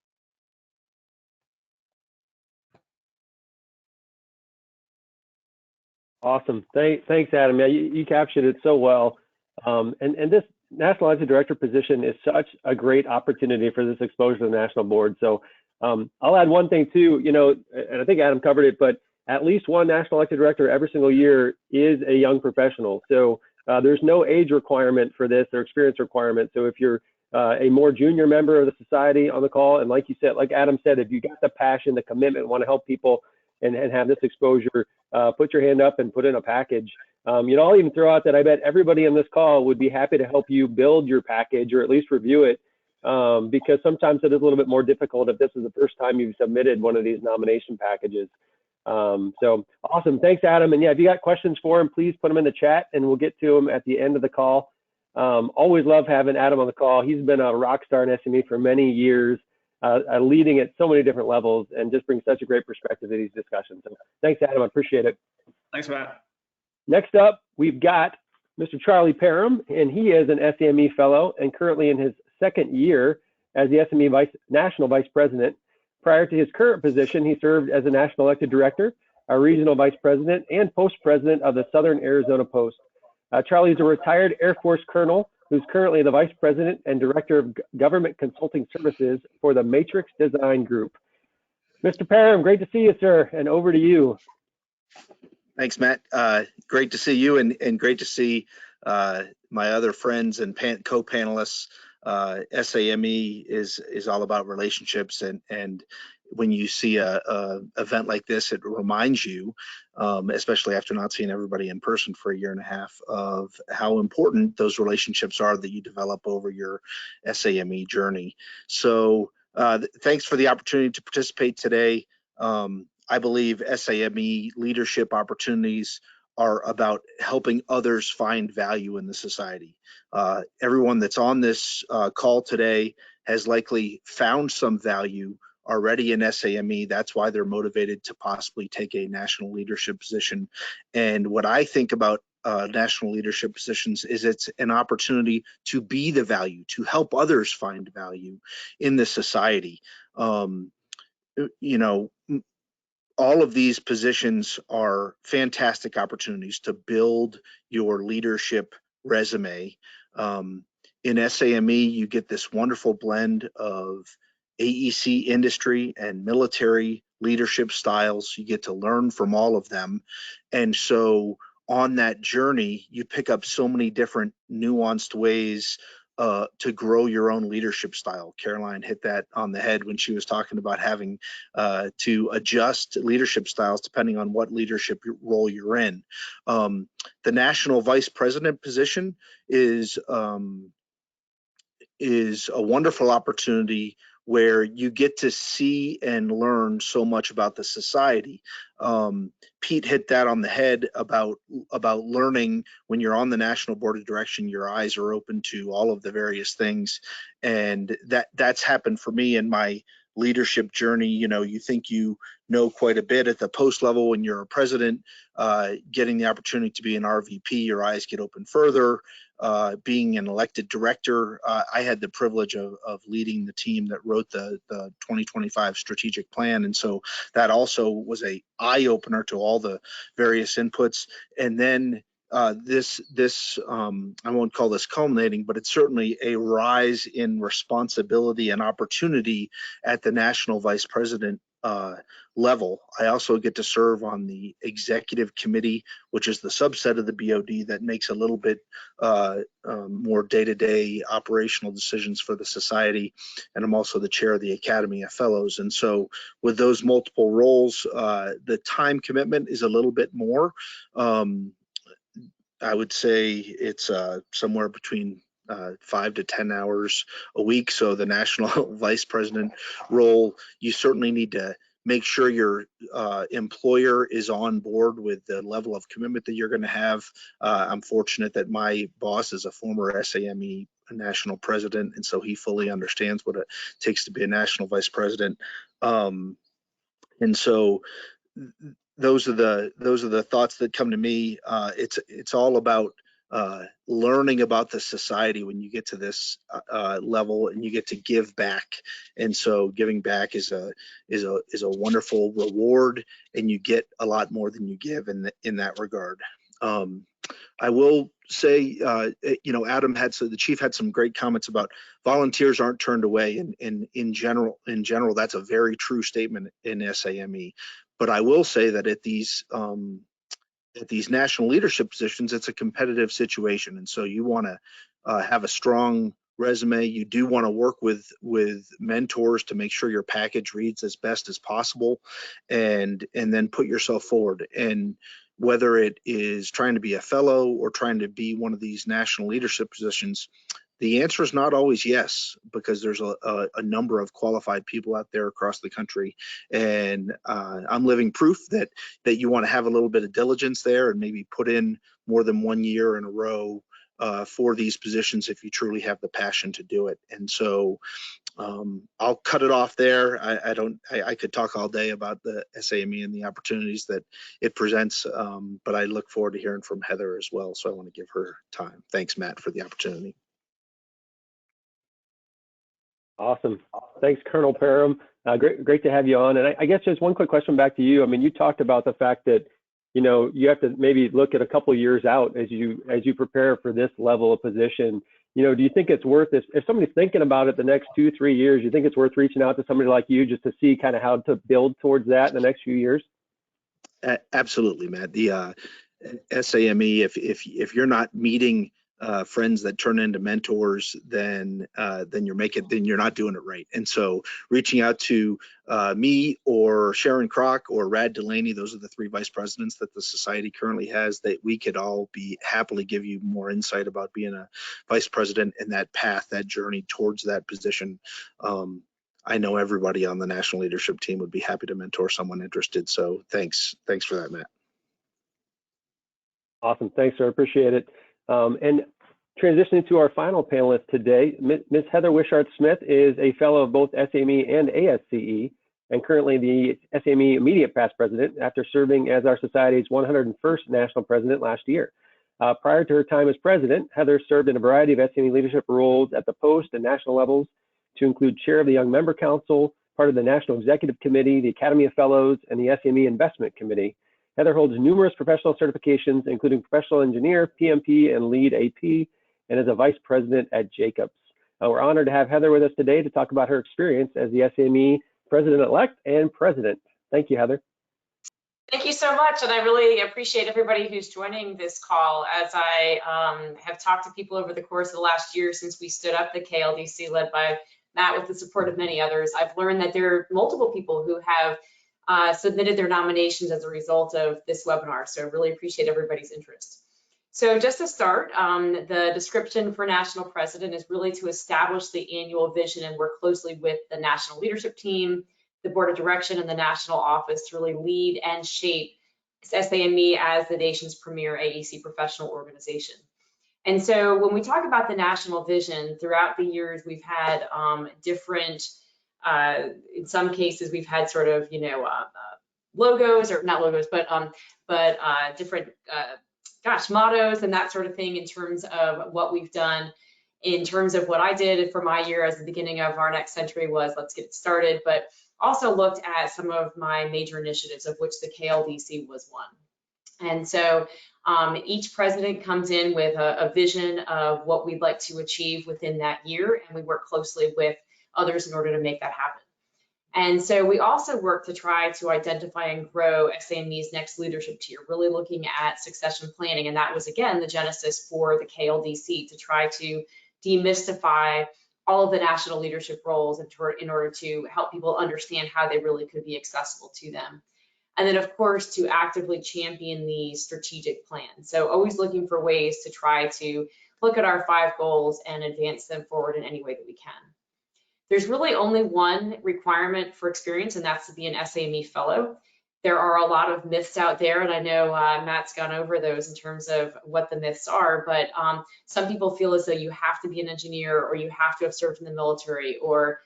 A: Awesome. Thanks, Adam. Yeah, you captured it so well. And this National Elected Director position is such a great opportunity for this exposure to the national board. So I'll add one thing too, you know, and I think Adam covered it, but at least one National Elected Director every single year is a young professional. So there's no age requirement for this or experience requirement. So if you're a more junior member of the society on the call, and like you said, like Adam said, if you got the passion, the commitment, want to help people and have this exposure, put your hand up and put in a package. You know, I'll even throw out that I bet everybody on this call would be happy to help you build your package or at least review it, because sometimes it is a little bit more difficult if this is the first time you've submitted one of these nomination packages. So awesome. Thanks, Adam. And yeah, if you got questions for him, please put them in the chat and we'll get to them at the end of the call. Always love having Adam on the call. He's been a rock star in SME for many years, leading at so many different levels and just brings such a great perspective to these discussions. So thanks, Adam. I appreciate it.
E: Thanks, Matt.
A: Next up, we've got Mr. Charlie Parham, and he is an SAME fellow and currently in his second year as the SME National Vice President. Prior to his current position, he served as a National Elected Director, a Regional Vice President, and Post President of the Southern Arizona Post. Charlie is a retired Air Force Colonel who's currently the Vice President and Director of Government Consulting Services for the Matrix Design Group. Mr. Parham, great to see you, sir, and over to you.
F: Thanks, Matt. Great to see you and great to see my other friends and co-panelists. SAME is all about relationships, and when you see a event like this, it reminds you, especially after not seeing everybody in person for a year and a half, of how important those relationships are that you develop over your SAME journey. So thanks for the opportunity to participate today. I believe SAME leadership opportunities are about helping others find value in the society. Everyone that's on this call today has likely found some value already in SAME. That's why they're motivated to possibly take a national leadership position. And what I think about national leadership positions is it's an opportunity to be the value, to help others find value in the society. You know, all of these positions are fantastic opportunities to build your leadership resume. In SAME, you get this wonderful blend of AEC industry and military leadership styles. You get to learn from all of them. And so on that journey, you pick up so many different nuanced ways to grow your own leadership style. Caroline hit that on the head when she was talking about having to adjust leadership styles depending on what leadership role you're in. The National Vice President position is a wonderful opportunity where you get to see and learn so much about the society. Pete hit that on the head about learning. When you're on the National Board of Direction, your eyes are open to all of the various things, and that's happened for me in my leadership journey. You know, you think you know quite a bit at the post level when you're a president. Getting the opportunity to be an RVP, your eyes get open further. Being an elected director, I had the privilege of leading the team that wrote the 2025 strategic plan, and so that also was a eye-opener to all the various inputs. And then this I won't call this culminating, but it's certainly a rise in responsibility and opportunity at the National Vice President level. I also get to serve on the executive committee, which is the subset of the BOD that makes a little bit more day-to-day operational decisions for the society. And I'm also the chair of the Academy of Fellows. And so with those multiple roles, the time commitment is a little bit more. I would say it's somewhere between 5 to 10 hours a week. So the national vice president role, you certainly need to make sure your employer is on board with the level of commitment that you're going to have. I'm fortunate that my boss is a former SAME national president, and so he fully understands what it takes to be a national vice president. And so those are the thoughts that come to me. It's all about learning about the society when you get to this level, and you get to give back. And so giving back is a wonderful reward, and you get a lot more than you give in that regard. I will say, you know, the chief had some great comments about volunteers aren't turned away, and in general, that's a very true statement in SAME. But I will say that at these national leadership positions, it's a competitive situation, and so you want to have a strong resume. You do want to work with mentors to make sure your package reads as best as possible, and then put yourself forward. And whether it is trying to be a fellow or trying to be one of these national leadership positions, The answer is not always yes, because there's a number of qualified people out there across the country, and I'm living proof that you want to have a little bit of diligence there and maybe put in more than 1 year in a row for these positions if you truly have the passion to do it. And so I'll cut it off there. I could talk all day about the SAME and the opportunities that it presents, but I look forward to hearing from Heather as well. So I want to give her time. Thanks, Matt, for the opportunity.
A: Awesome. Thanks, Colonel Parham. Great to have you on. And I guess just one quick question back to you. I mean, you talked about the fact that, you know, you have to maybe look at a couple of years out as you prepare for this level of position. You know, do you think it's worth this? If somebody's thinking about it the next 2-3 years, you think it's worth reaching out to somebody like you just to see kind of how to build towards that in the next few years?
F: Absolutely, Matt. The SAME, if you're not meeting friends that turn into mentors, then you're not doing it right. And so reaching out to me or Sharon Kroc or Rad Delaney, those are the 3 vice presidents that the society currently has, that we could all be happily give you more insight about being a vice president and that path, that journey towards that position. I know everybody on the national leadership team would be happy to mentor someone interested. So thanks for that, Matt.
A: Awesome. Thanks, sir. Appreciate it. And transitioning to our final panelist today, Ms. Heather Wishart-Smith is a fellow of both SAME and ASCE, and currently the SAME immediate past president after serving as our society's 101st national president last year. Prior to her time as president, Heather served in a variety of SAME leadership roles at the post and national levels, to include chair of the Young Member Council, part of the National Executive Committee, the Academy of Fellows, and the SAME Investment Committee. Heather holds numerous professional certifications, including professional engineer, PMP, and lead AP, and is a vice president at Jacobs. We're honored to have Heather with us today to talk about her experience as the SAME president-elect and president. Thank you, Heather.
G: Thank you so much, and I really appreciate everybody who's joining this call. As I have talked to people over the course of the last year since we stood up the KLDC, led by Matt with the support of many others, I've learned that there are multiple people who have submitted their nominations as a result of this webinar, so I really appreciate everybody's interest. So just to start, the description for national president is really to establish the annual vision and work closely with the national leadership team, the board of direction, and the national office to really lead and shape SAME as the nation's premier AEC professional organization. And so when we talk about the national vision, throughout the years, we've had different, in some cases, we've had sort of, you know, logos, or not logos, but different, mottos and that sort of thing in terms of what we've done. In terms of what I did for my year as the beginning of our next century was, let's get it started, but also looked at some of my major initiatives, of which the KLDC was one. And so each president comes in with a vision of what we'd like to achieve within that year, and we work closely with others in order to make that happen. And so we also work to try to identify and grow SAME's next leadership tier, really looking at succession planning. And that was, again, the genesis for the KLDC, to try to demystify all of the national leadership roles in order to help people understand how they really could be accessible to them. And then, of course, to actively champion the strategic plan. So always looking for ways to try to look at our 5 goals and advance them forward in any way that we can. There's really only one requirement for experience, and that's to be an SAME fellow. There are a lot of myths out there, and I know Matt's gone over those in terms of what the myths are, but some people feel as though you have to be an engineer, or you have to have served in the military, or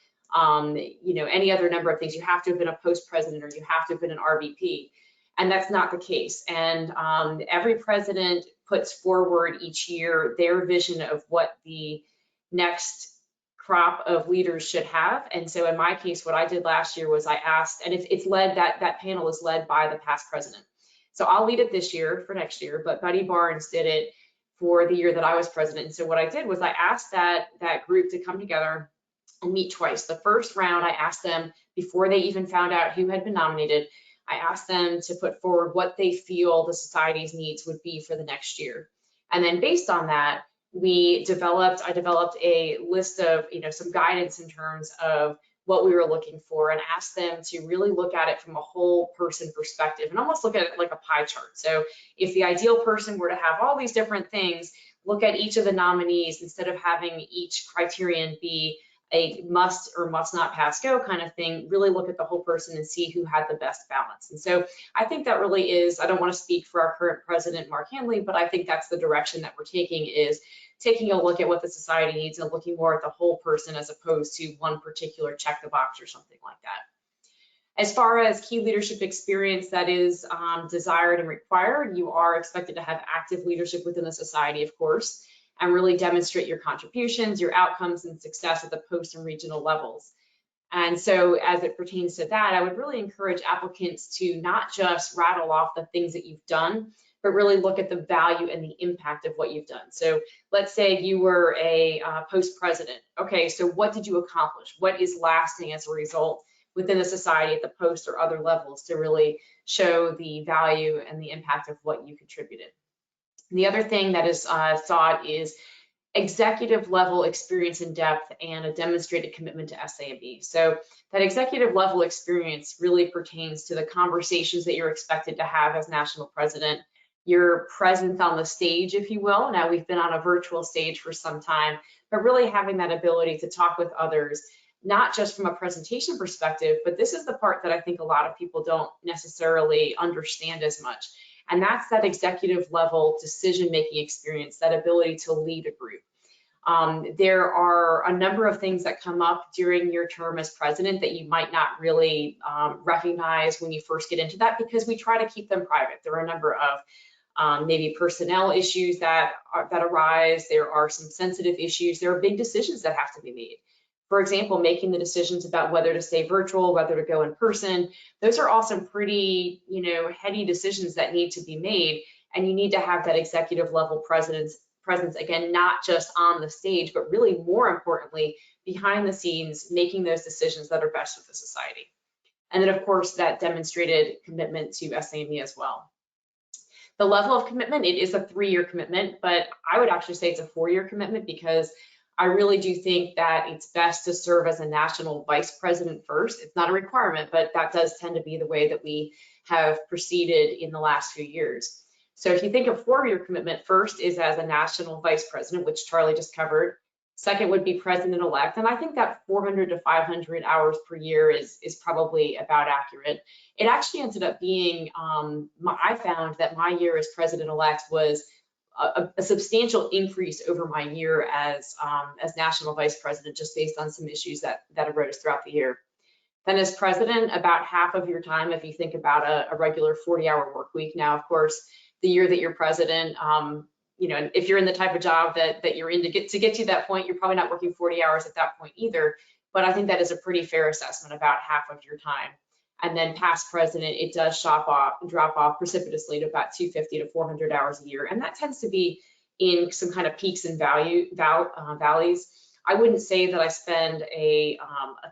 G: you know, any other number of things. You have to have been a post president, or you have to have been an RVP, and that's not the case. And every president puts forward each year their vision of what the next crop of leaders should have. And so in my case, what I did last year was I asked, and it's led, that panel is led by the past president. So I'll lead it this year for next year, but Buddy Barnes did it for the year that I was president. And so what I did was I asked that group to come together and meet twice. The first round, I asked them, before they even found out who had been nominated, I asked them to put forward what they feel the society's needs would be for the next year. And then based on that, I developed a list of, you know, some guidance in terms of what we were looking for, and asked them to really look at it from a whole person perspective and almost look at it like a pie chart. So if the ideal person were to have all these different things, look at each of the nominees instead of having each criterion be a must or must not pass go kind of thing. Really look at the whole person and see who had the best balance. And so I think that really is, I don't want to speak for our current president, Mark Hanley, but I think that's the direction that we're taking, is taking a look at what the society needs and looking more at the whole person as opposed to one particular check the box or something like that. As far as key leadership experience that is desired and required, you are expected to have active leadership within the society, of course, and really demonstrate your contributions, your outcomes, and success at the post and regional levels. And so as it pertains to that, I would really encourage applicants to not just rattle off the things that you've done, but really look at the value and the impact of what you've done. So let's say you were a post president. Okay, so what did you accomplish? What is lasting as a result within the society at the post or other levels to really show the value and the impact of what you contributed? The other thing that is sought is executive level experience and depth and a demonstrated commitment to SAME. So that executive level experience really pertains to the conversations that you're expected to have as national president, your presence on the stage, if you will. Now we've been on a virtual stage for some time, but really having that ability to talk with others, not just from a presentation perspective, but this is the part that I think a lot of people don't necessarily understand as much. And that's that executive level decision-making experience, that ability to lead a group. There are a number of things that come up during your term as president that you might not really recognize when you first get into that, because we try to keep them private. There are a number of maybe personnel issues that arise. There are some sensitive issues. There are big decisions that have to be made. For example, making the decisions about whether to stay virtual, whether to go in person. Those are all some pretty, heady decisions that need to be made, and you need to have that executive level presence, again, not just on the stage, but really more importantly, behind the scenes, making those decisions that are best for the society. And then of course, that demonstrated commitment to SAME as well. The level of commitment, it is a 3-year commitment, but I would actually say it's a 4-year commitment, because I really do think that it's best to serve as a national vice president first. It's not a requirement, but that does tend to be the way that we have proceeded in the last few years. So if you think of 4-year commitment, first is as a national vice president, which Charlie just covered. Second would be president-elect, and I think that 400 to 500 hours per year is probably about accurate. It actually ended up being, I found that my year as president-elect was a substantial increase over my year as national vice president, just based on some issues that arose throughout the year. Then as president, about half of your time, if you think about a regular 40-hour work week. Now, of course, the year that you're president, if you're in the type of job that you're in, to get to that point, you're probably not working 40 hours at that point either. But I think that is a pretty fair assessment, about half of your time. And then past president, it does drop off precipitously to about 250 to 400 hours a year. And that tends to be in some kind of peaks and valleys. I wouldn't say that I spend a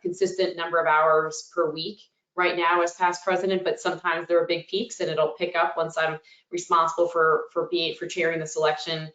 G: consistent number of hours per week right now as past president, but sometimes there are big peaks and it'll pick up once I'm responsible for chairing the selection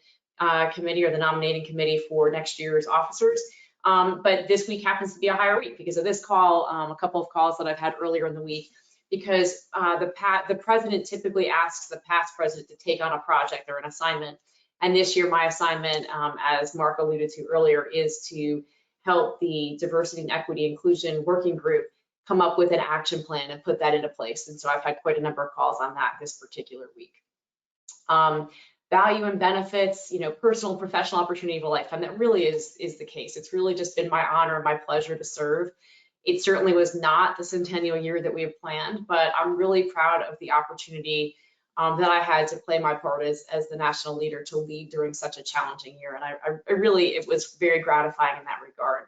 G: committee or the nominating committee for next year's officers. But this week happens to be a higher week because of this call, a couple of calls that I've had earlier in the week, because the president typically asks the past president to take on a project or an assignment. And this year, my assignment, as Mark alluded to earlier, is to help the diversity and equity inclusion working group come up with an action plan and put that into place. And so I've had quite a number of calls on that this particular week. Value and benefits, personal and professional opportunity of a lifetime. That really is the case. It's really just been my honor and my pleasure to serve. It certainly was not the centennial year that we had planned, but I'm really proud of the opportunity that I had to play my part as the national leader, to lead during such a challenging year. And it was very gratifying in that regard.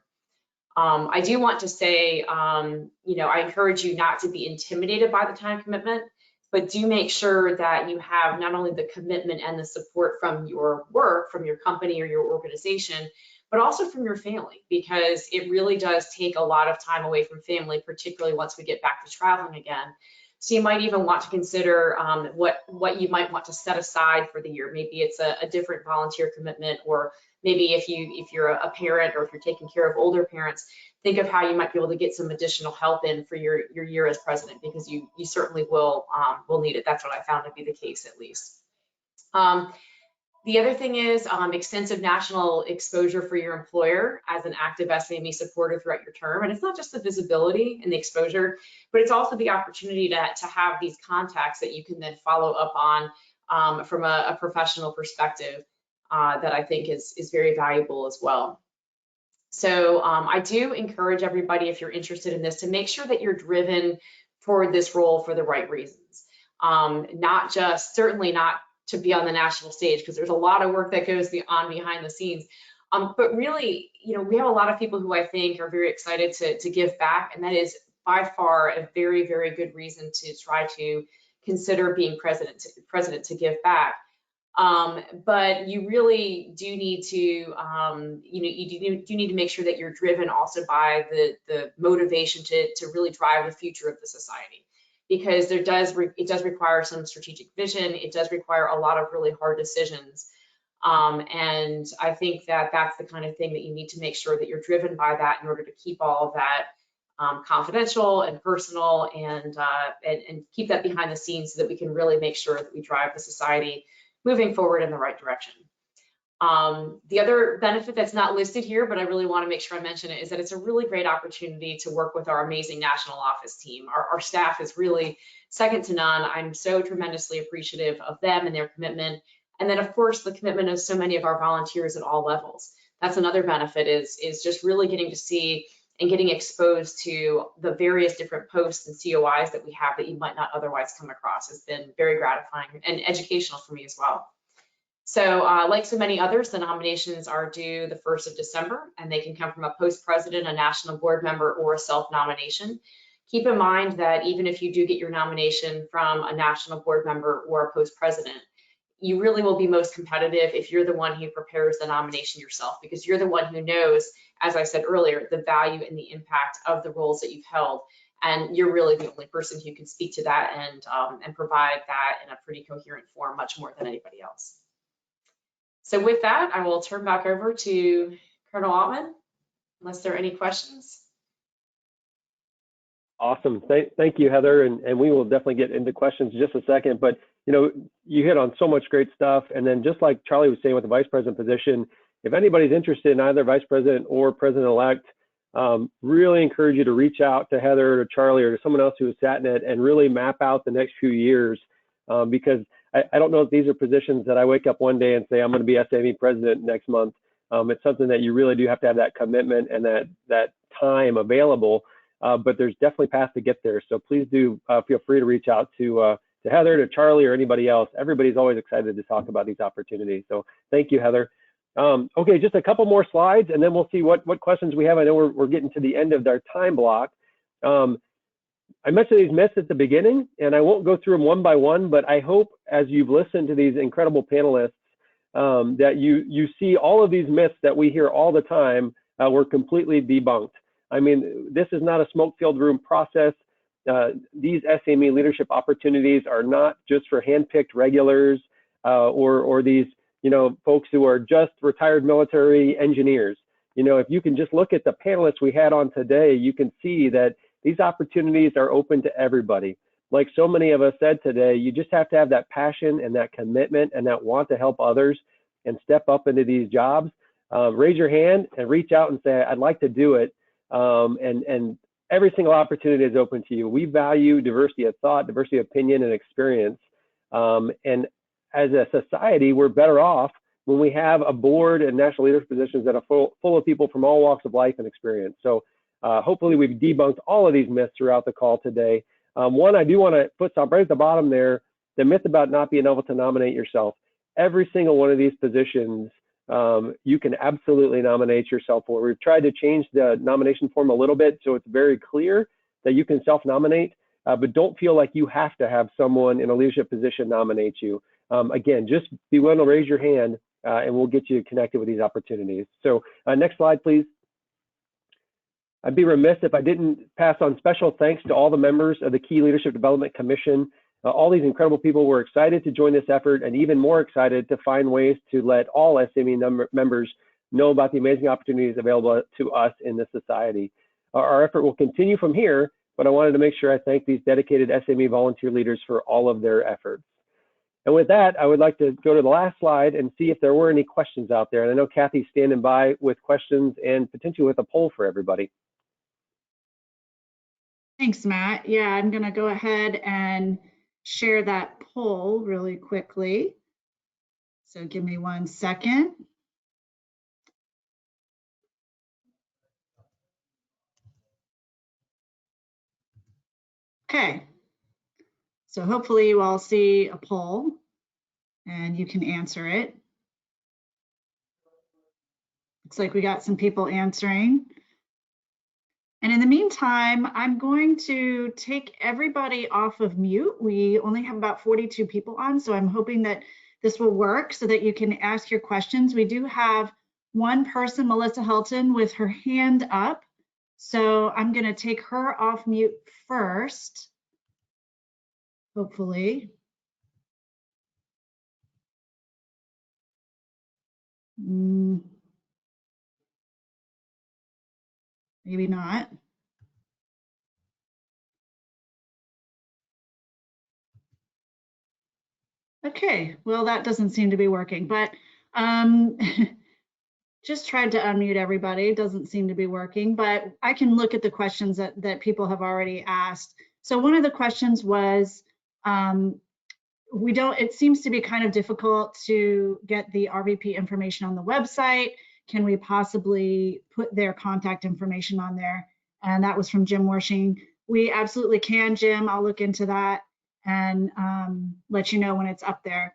G: I do want to say, I encourage you not to be intimidated by the time commitment, but do make sure that you have not only the commitment and the support from your work, from your company or your organization, but also from your family, because it really does take a lot of time away from family, particularly once we get back to traveling again. So you might even want to consider what you might want to set aside for the year. Maybe it's a different volunteer commitment, or maybe if you're a parent, or if you're taking care of older parents, think of how you might be able to get some additional help in for your year as president, because you certainly will need it. That's what I found to be the case, at least. The other thing is extensive national exposure for your employer as an active SAME supporter throughout your term. And it's not just the visibility and the exposure, but it's also the opportunity to have these contacts that you can then follow up on from a professional perspective that I think is very valuable as well. So I do encourage everybody, if you're interested in this, to make sure that you're driven toward this role for the right reasons. Not just, certainly not to be on the national stage, because there's a lot of work that goes on behind the scenes. But really, we have a lot of people who I think are very excited to give back, and that is by far a very, very good reason to try to consider being president to give back. But you really do need to, you do need to make sure that you're driven also by the motivation to really drive the future of the society, because it does require some strategic vision. It does require a lot of really hard decisions. And I think that that's the kind of thing that you need to make sure that you're driven by that in order to keep all of that confidential and personal, and keep that behind the scenes so that we can really make sure that we drive the society moving forward in the right direction. The other benefit that's not listed here, but I really want to make sure I mention it, is that it's a really great opportunity to work with our amazing national office team. Our staff is really second to none. I'm so tremendously appreciative of them and their commitment. And then, of course, the commitment of so many of our volunteers at all levels. That's another benefit, is just really getting to see and getting exposed to the various different posts and COIs that we have that you might not otherwise come across. Has been very gratifying and educational for me as well. So like so many others, the nominations are due the 1st of December, and they can come from a post president, a national board member, or a self-nomination. Keep in mind that even if you do get your nomination from a national board member or a post president, you really will be most competitive if you're the one who prepares the nomination yourself, because you're the one who knows, as I said earlier, the value and the impact of the roles that you've held. And you're really the only person who can speak to that and provide that in a pretty coherent form, much more than anybody else. So with that, I will turn back over to Colonel Altman, unless there are any questions.
A: Awesome. Thank you, Heather. And we will definitely get into questions in just a second. But, you hit on so much great stuff. And then just like Charlie was saying with the vice president position, if anybody's interested in either vice president or president-elect, really encourage you to reach out to Heather or Charlie or to someone else who has sat in it and really map out the next few years. Because I don't know if these are positions that I wake up one day and say, I'm going to be SAME president next month. It's something that you really do have to have that commitment and that time available. But there's definitely paths to get there. So please do feel free to reach out to Heather, to Charlie, or anybody else. Everybody's always excited to talk about these opportunities. So thank you, Heather. Okay, just a couple more slides, and then we'll see what questions we have. I know we're getting to the end of our time block. I mentioned these myths at the beginning, and I won't go through them one by one, but I hope as you've listened to these incredible panelists that you see all of these myths that we hear all the time were completely debunked. I mean, this is not a smoke-filled room process. These SAME leadership opportunities are not just for handpicked regulars or these folks who are just retired military engineers. If you can just look at the panelists we had on today, you can see that these opportunities are open to everybody. Like so many of us said today, you just have to have that passion and that commitment and that want to help others and step up into these jobs. Raise your hand and reach out and say, I'd like to do it. And every single opportunity is open to you. We value diversity of thought, diversity of opinion, and experience. And as a society, we're better off when we have a board and national leadership positions that are full of people from all walks of life and experience. So hopefully we've debunked all of these myths throughout the call today. One, I do want to put some right at the bottom there, the myth about not being able to nominate yourself. Every single one of these positions, you can absolutely nominate yourself for. We've tried to change the nomination form a little bit so it's very clear that you can self-nominate, but don't feel like you have to have someone in a leadership position nominate you. Again, just be willing to raise your hand and we'll get you connected with these opportunities. So next slide, please. I'd be remiss if I didn't pass on special thanks to all the members of the Key Leadership Development Commission. All these incredible people were excited to join this effort and even more excited to find ways to let all SAME members know about the amazing opportunities available to us in this society. Our effort will continue from here, but I wanted to make sure I thank these dedicated SAME volunteer leaders for all of their efforts. And with that, I would like to go to the last slide and see if there were any questions out there. And I know Kathy's standing by with questions and potentially with a poll for everybody.
H: Thanks, Matt. Yeah, I'm going to go ahead and share that poll really quickly. So give me 1 second. Okay. So hopefully you all see a poll and you can answer it. Looks like we got some people answering. And in the meantime, I'm going to take everybody off of mute. We only have about 42 people on, so I'm hoping that this will work so that you can ask your questions. We do have one person, Melissa Helton, with her hand up. So I'm going to take her off mute first, hopefully. Maybe not. Okay, well, that doesn't seem to be working, but just tried to unmute everybody. Doesn't seem to be working, but I can look at the questions that people have already asked. So one of the questions was, it seems to be kind of difficult to get the RVP information on the website. Can we possibly put their contact information on there? And that was from Jim Worshing. We absolutely can, Jim. I'll look into that and let you know when it's up there.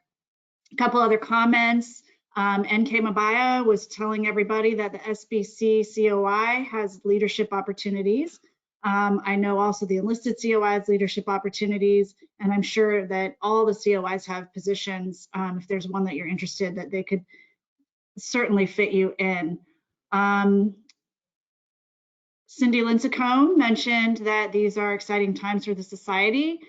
H: A couple other comments. NK Mabaya was telling everybody that the SBC COI has leadership opportunities. I know also the enlisted COI has leadership opportunities, and I'm sure that all the COIs have positions. If there's one that you're interested, that they could certainly fit you in. Cindy Lincecone mentioned that these are exciting times for the society.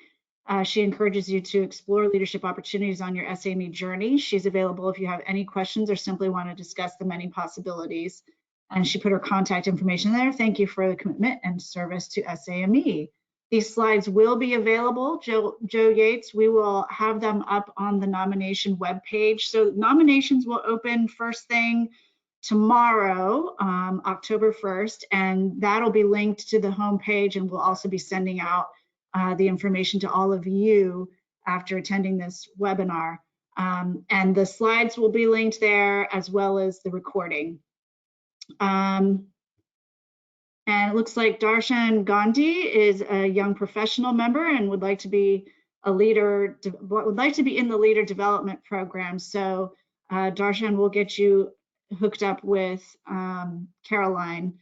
H: She encourages you to explore leadership opportunities on your SAME journey. She's available if you have any questions or simply want to discuss the many possibilities. And she put her contact information there. Thank you for the commitment and service to SAME. These slides will be available. Joe Yates, we will have them up on the nomination webpage. So nominations will open first thing tomorrow, October 1st, and that'll be linked to the homepage, and we'll also be sending out the information to all of you after attending this webinar. And the slides will be linked there as well as the recording. And it looks like Darshan Gandhi is a young professional member and would like to be a leader, would like to be in the leader development program. So Darshan will get you hooked up with Caroline,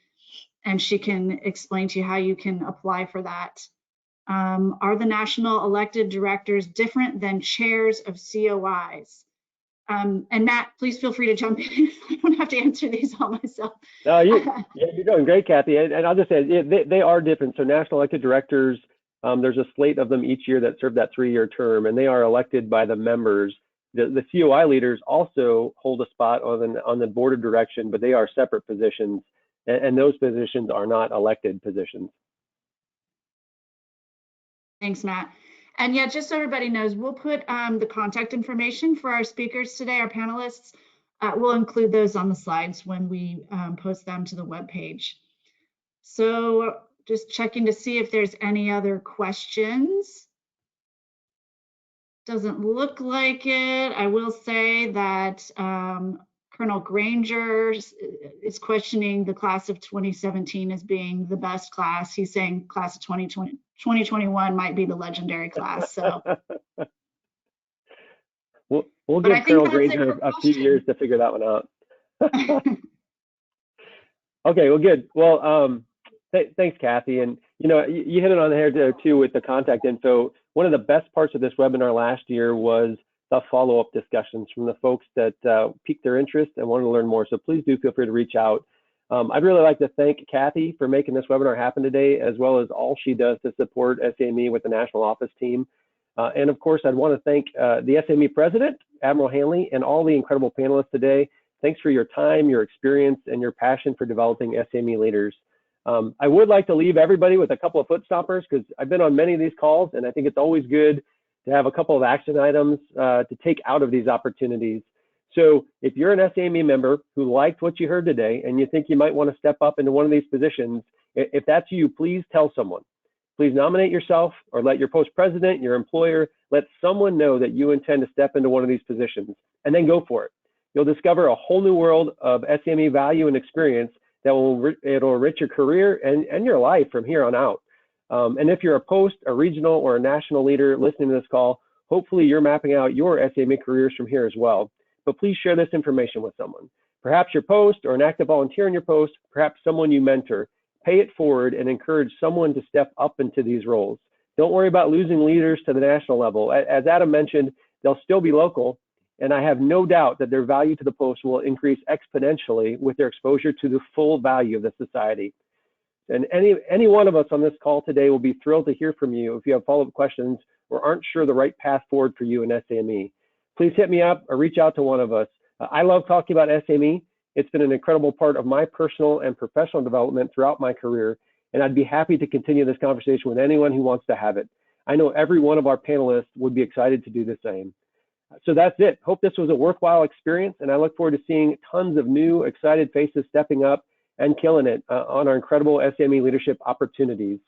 H: and she can explain to you how you can apply for that. Are the national elected directors different than chairs of COIs? And Matt, please feel free to jump in. I don't have to answer these all myself.
A: No, you're doing great, Kathy. And I'll just say they are different. So national elected directors, there's a slate of them each year that serve that 3-year term, and they are elected by the members. The COI leaders also hold a spot on the board of direction, but they are separate positions, and those positions are not elected positions.
H: Thanks, Matt. And yeah, just so everybody knows, we'll put the contact information for our speakers today, our panelists. We'll include those on the slides when we post them to the webpage. So just checking to see if there's any other questions. Doesn't look like it. I will say that Colonel Granger is questioning the class of 2017 as being the best class. He's saying class of 2021 might be the legendary class. So we'll give Colonel Granger a few years to figure that one out.
A: Okay, well, good. Well, thanks, Kathy. And you hit it on the head there too with the contact info. One of the best parts of this webinar last year was the follow-up discussions from the folks that piqued their interest and wanted to learn more. So please do feel free to reach out. I'd really like to thank Kathy for making this webinar happen today, as well as all she does to support SAME with the national office team. And of course, I'd want to thank the SAME president, Admiral Hanley, and all the incredible panelists today. Thanks for your time, your experience, and your passion for developing SAME leaders. I would like to leave everybody with a couple of foot stoppers, because I've been on many of these calls, and I think it's always good to have a couple of action items to take out of these opportunities. So if you're an SAME member who liked what you heard today and you think you might want to step up into one of these positions, if that's you, please tell someone. Please nominate yourself or let your post president, your employer, let someone know that you intend to step into one of these positions, and then go for it. You'll discover a whole new world of SAME value and experience that it'll enrich your career and your life from here on out. And if you're a post, a regional, or a national leader listening to this call, hopefully you're mapping out your SAME careers from here as well. But please share this information with someone. Perhaps your post or an active volunteer in your post, perhaps someone you mentor. Pay it forward and encourage someone to step up into these roles. Don't worry about losing leaders to the national level. As Adam mentioned, they'll still be local, and I have no doubt that their value to the post will increase exponentially with their exposure to the full value of the society. And any one of us on this call today will be thrilled to hear from you if you have follow-up questions or aren't sure the right path forward for you in SAME. Please hit me up or reach out to one of us. I love talking about SAME. It's been an incredible part of my personal and professional development throughout my career, and I'd be happy to continue this conversation with anyone who wants to have it. I know every one of our panelists would be excited to do the same. So that's it. Hope this was a worthwhile experience, and I look forward to seeing tons of new, excited faces stepping up and killing it on our incredible SAME leadership opportunities.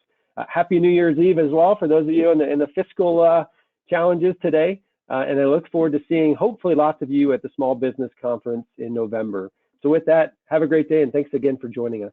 A: Happy New Year's Eve as well for those of you in the fiscal challenges today. And I look forward to seeing hopefully lots of you at the Small Business Conference in November. So with that, have a great day and thanks again for joining us.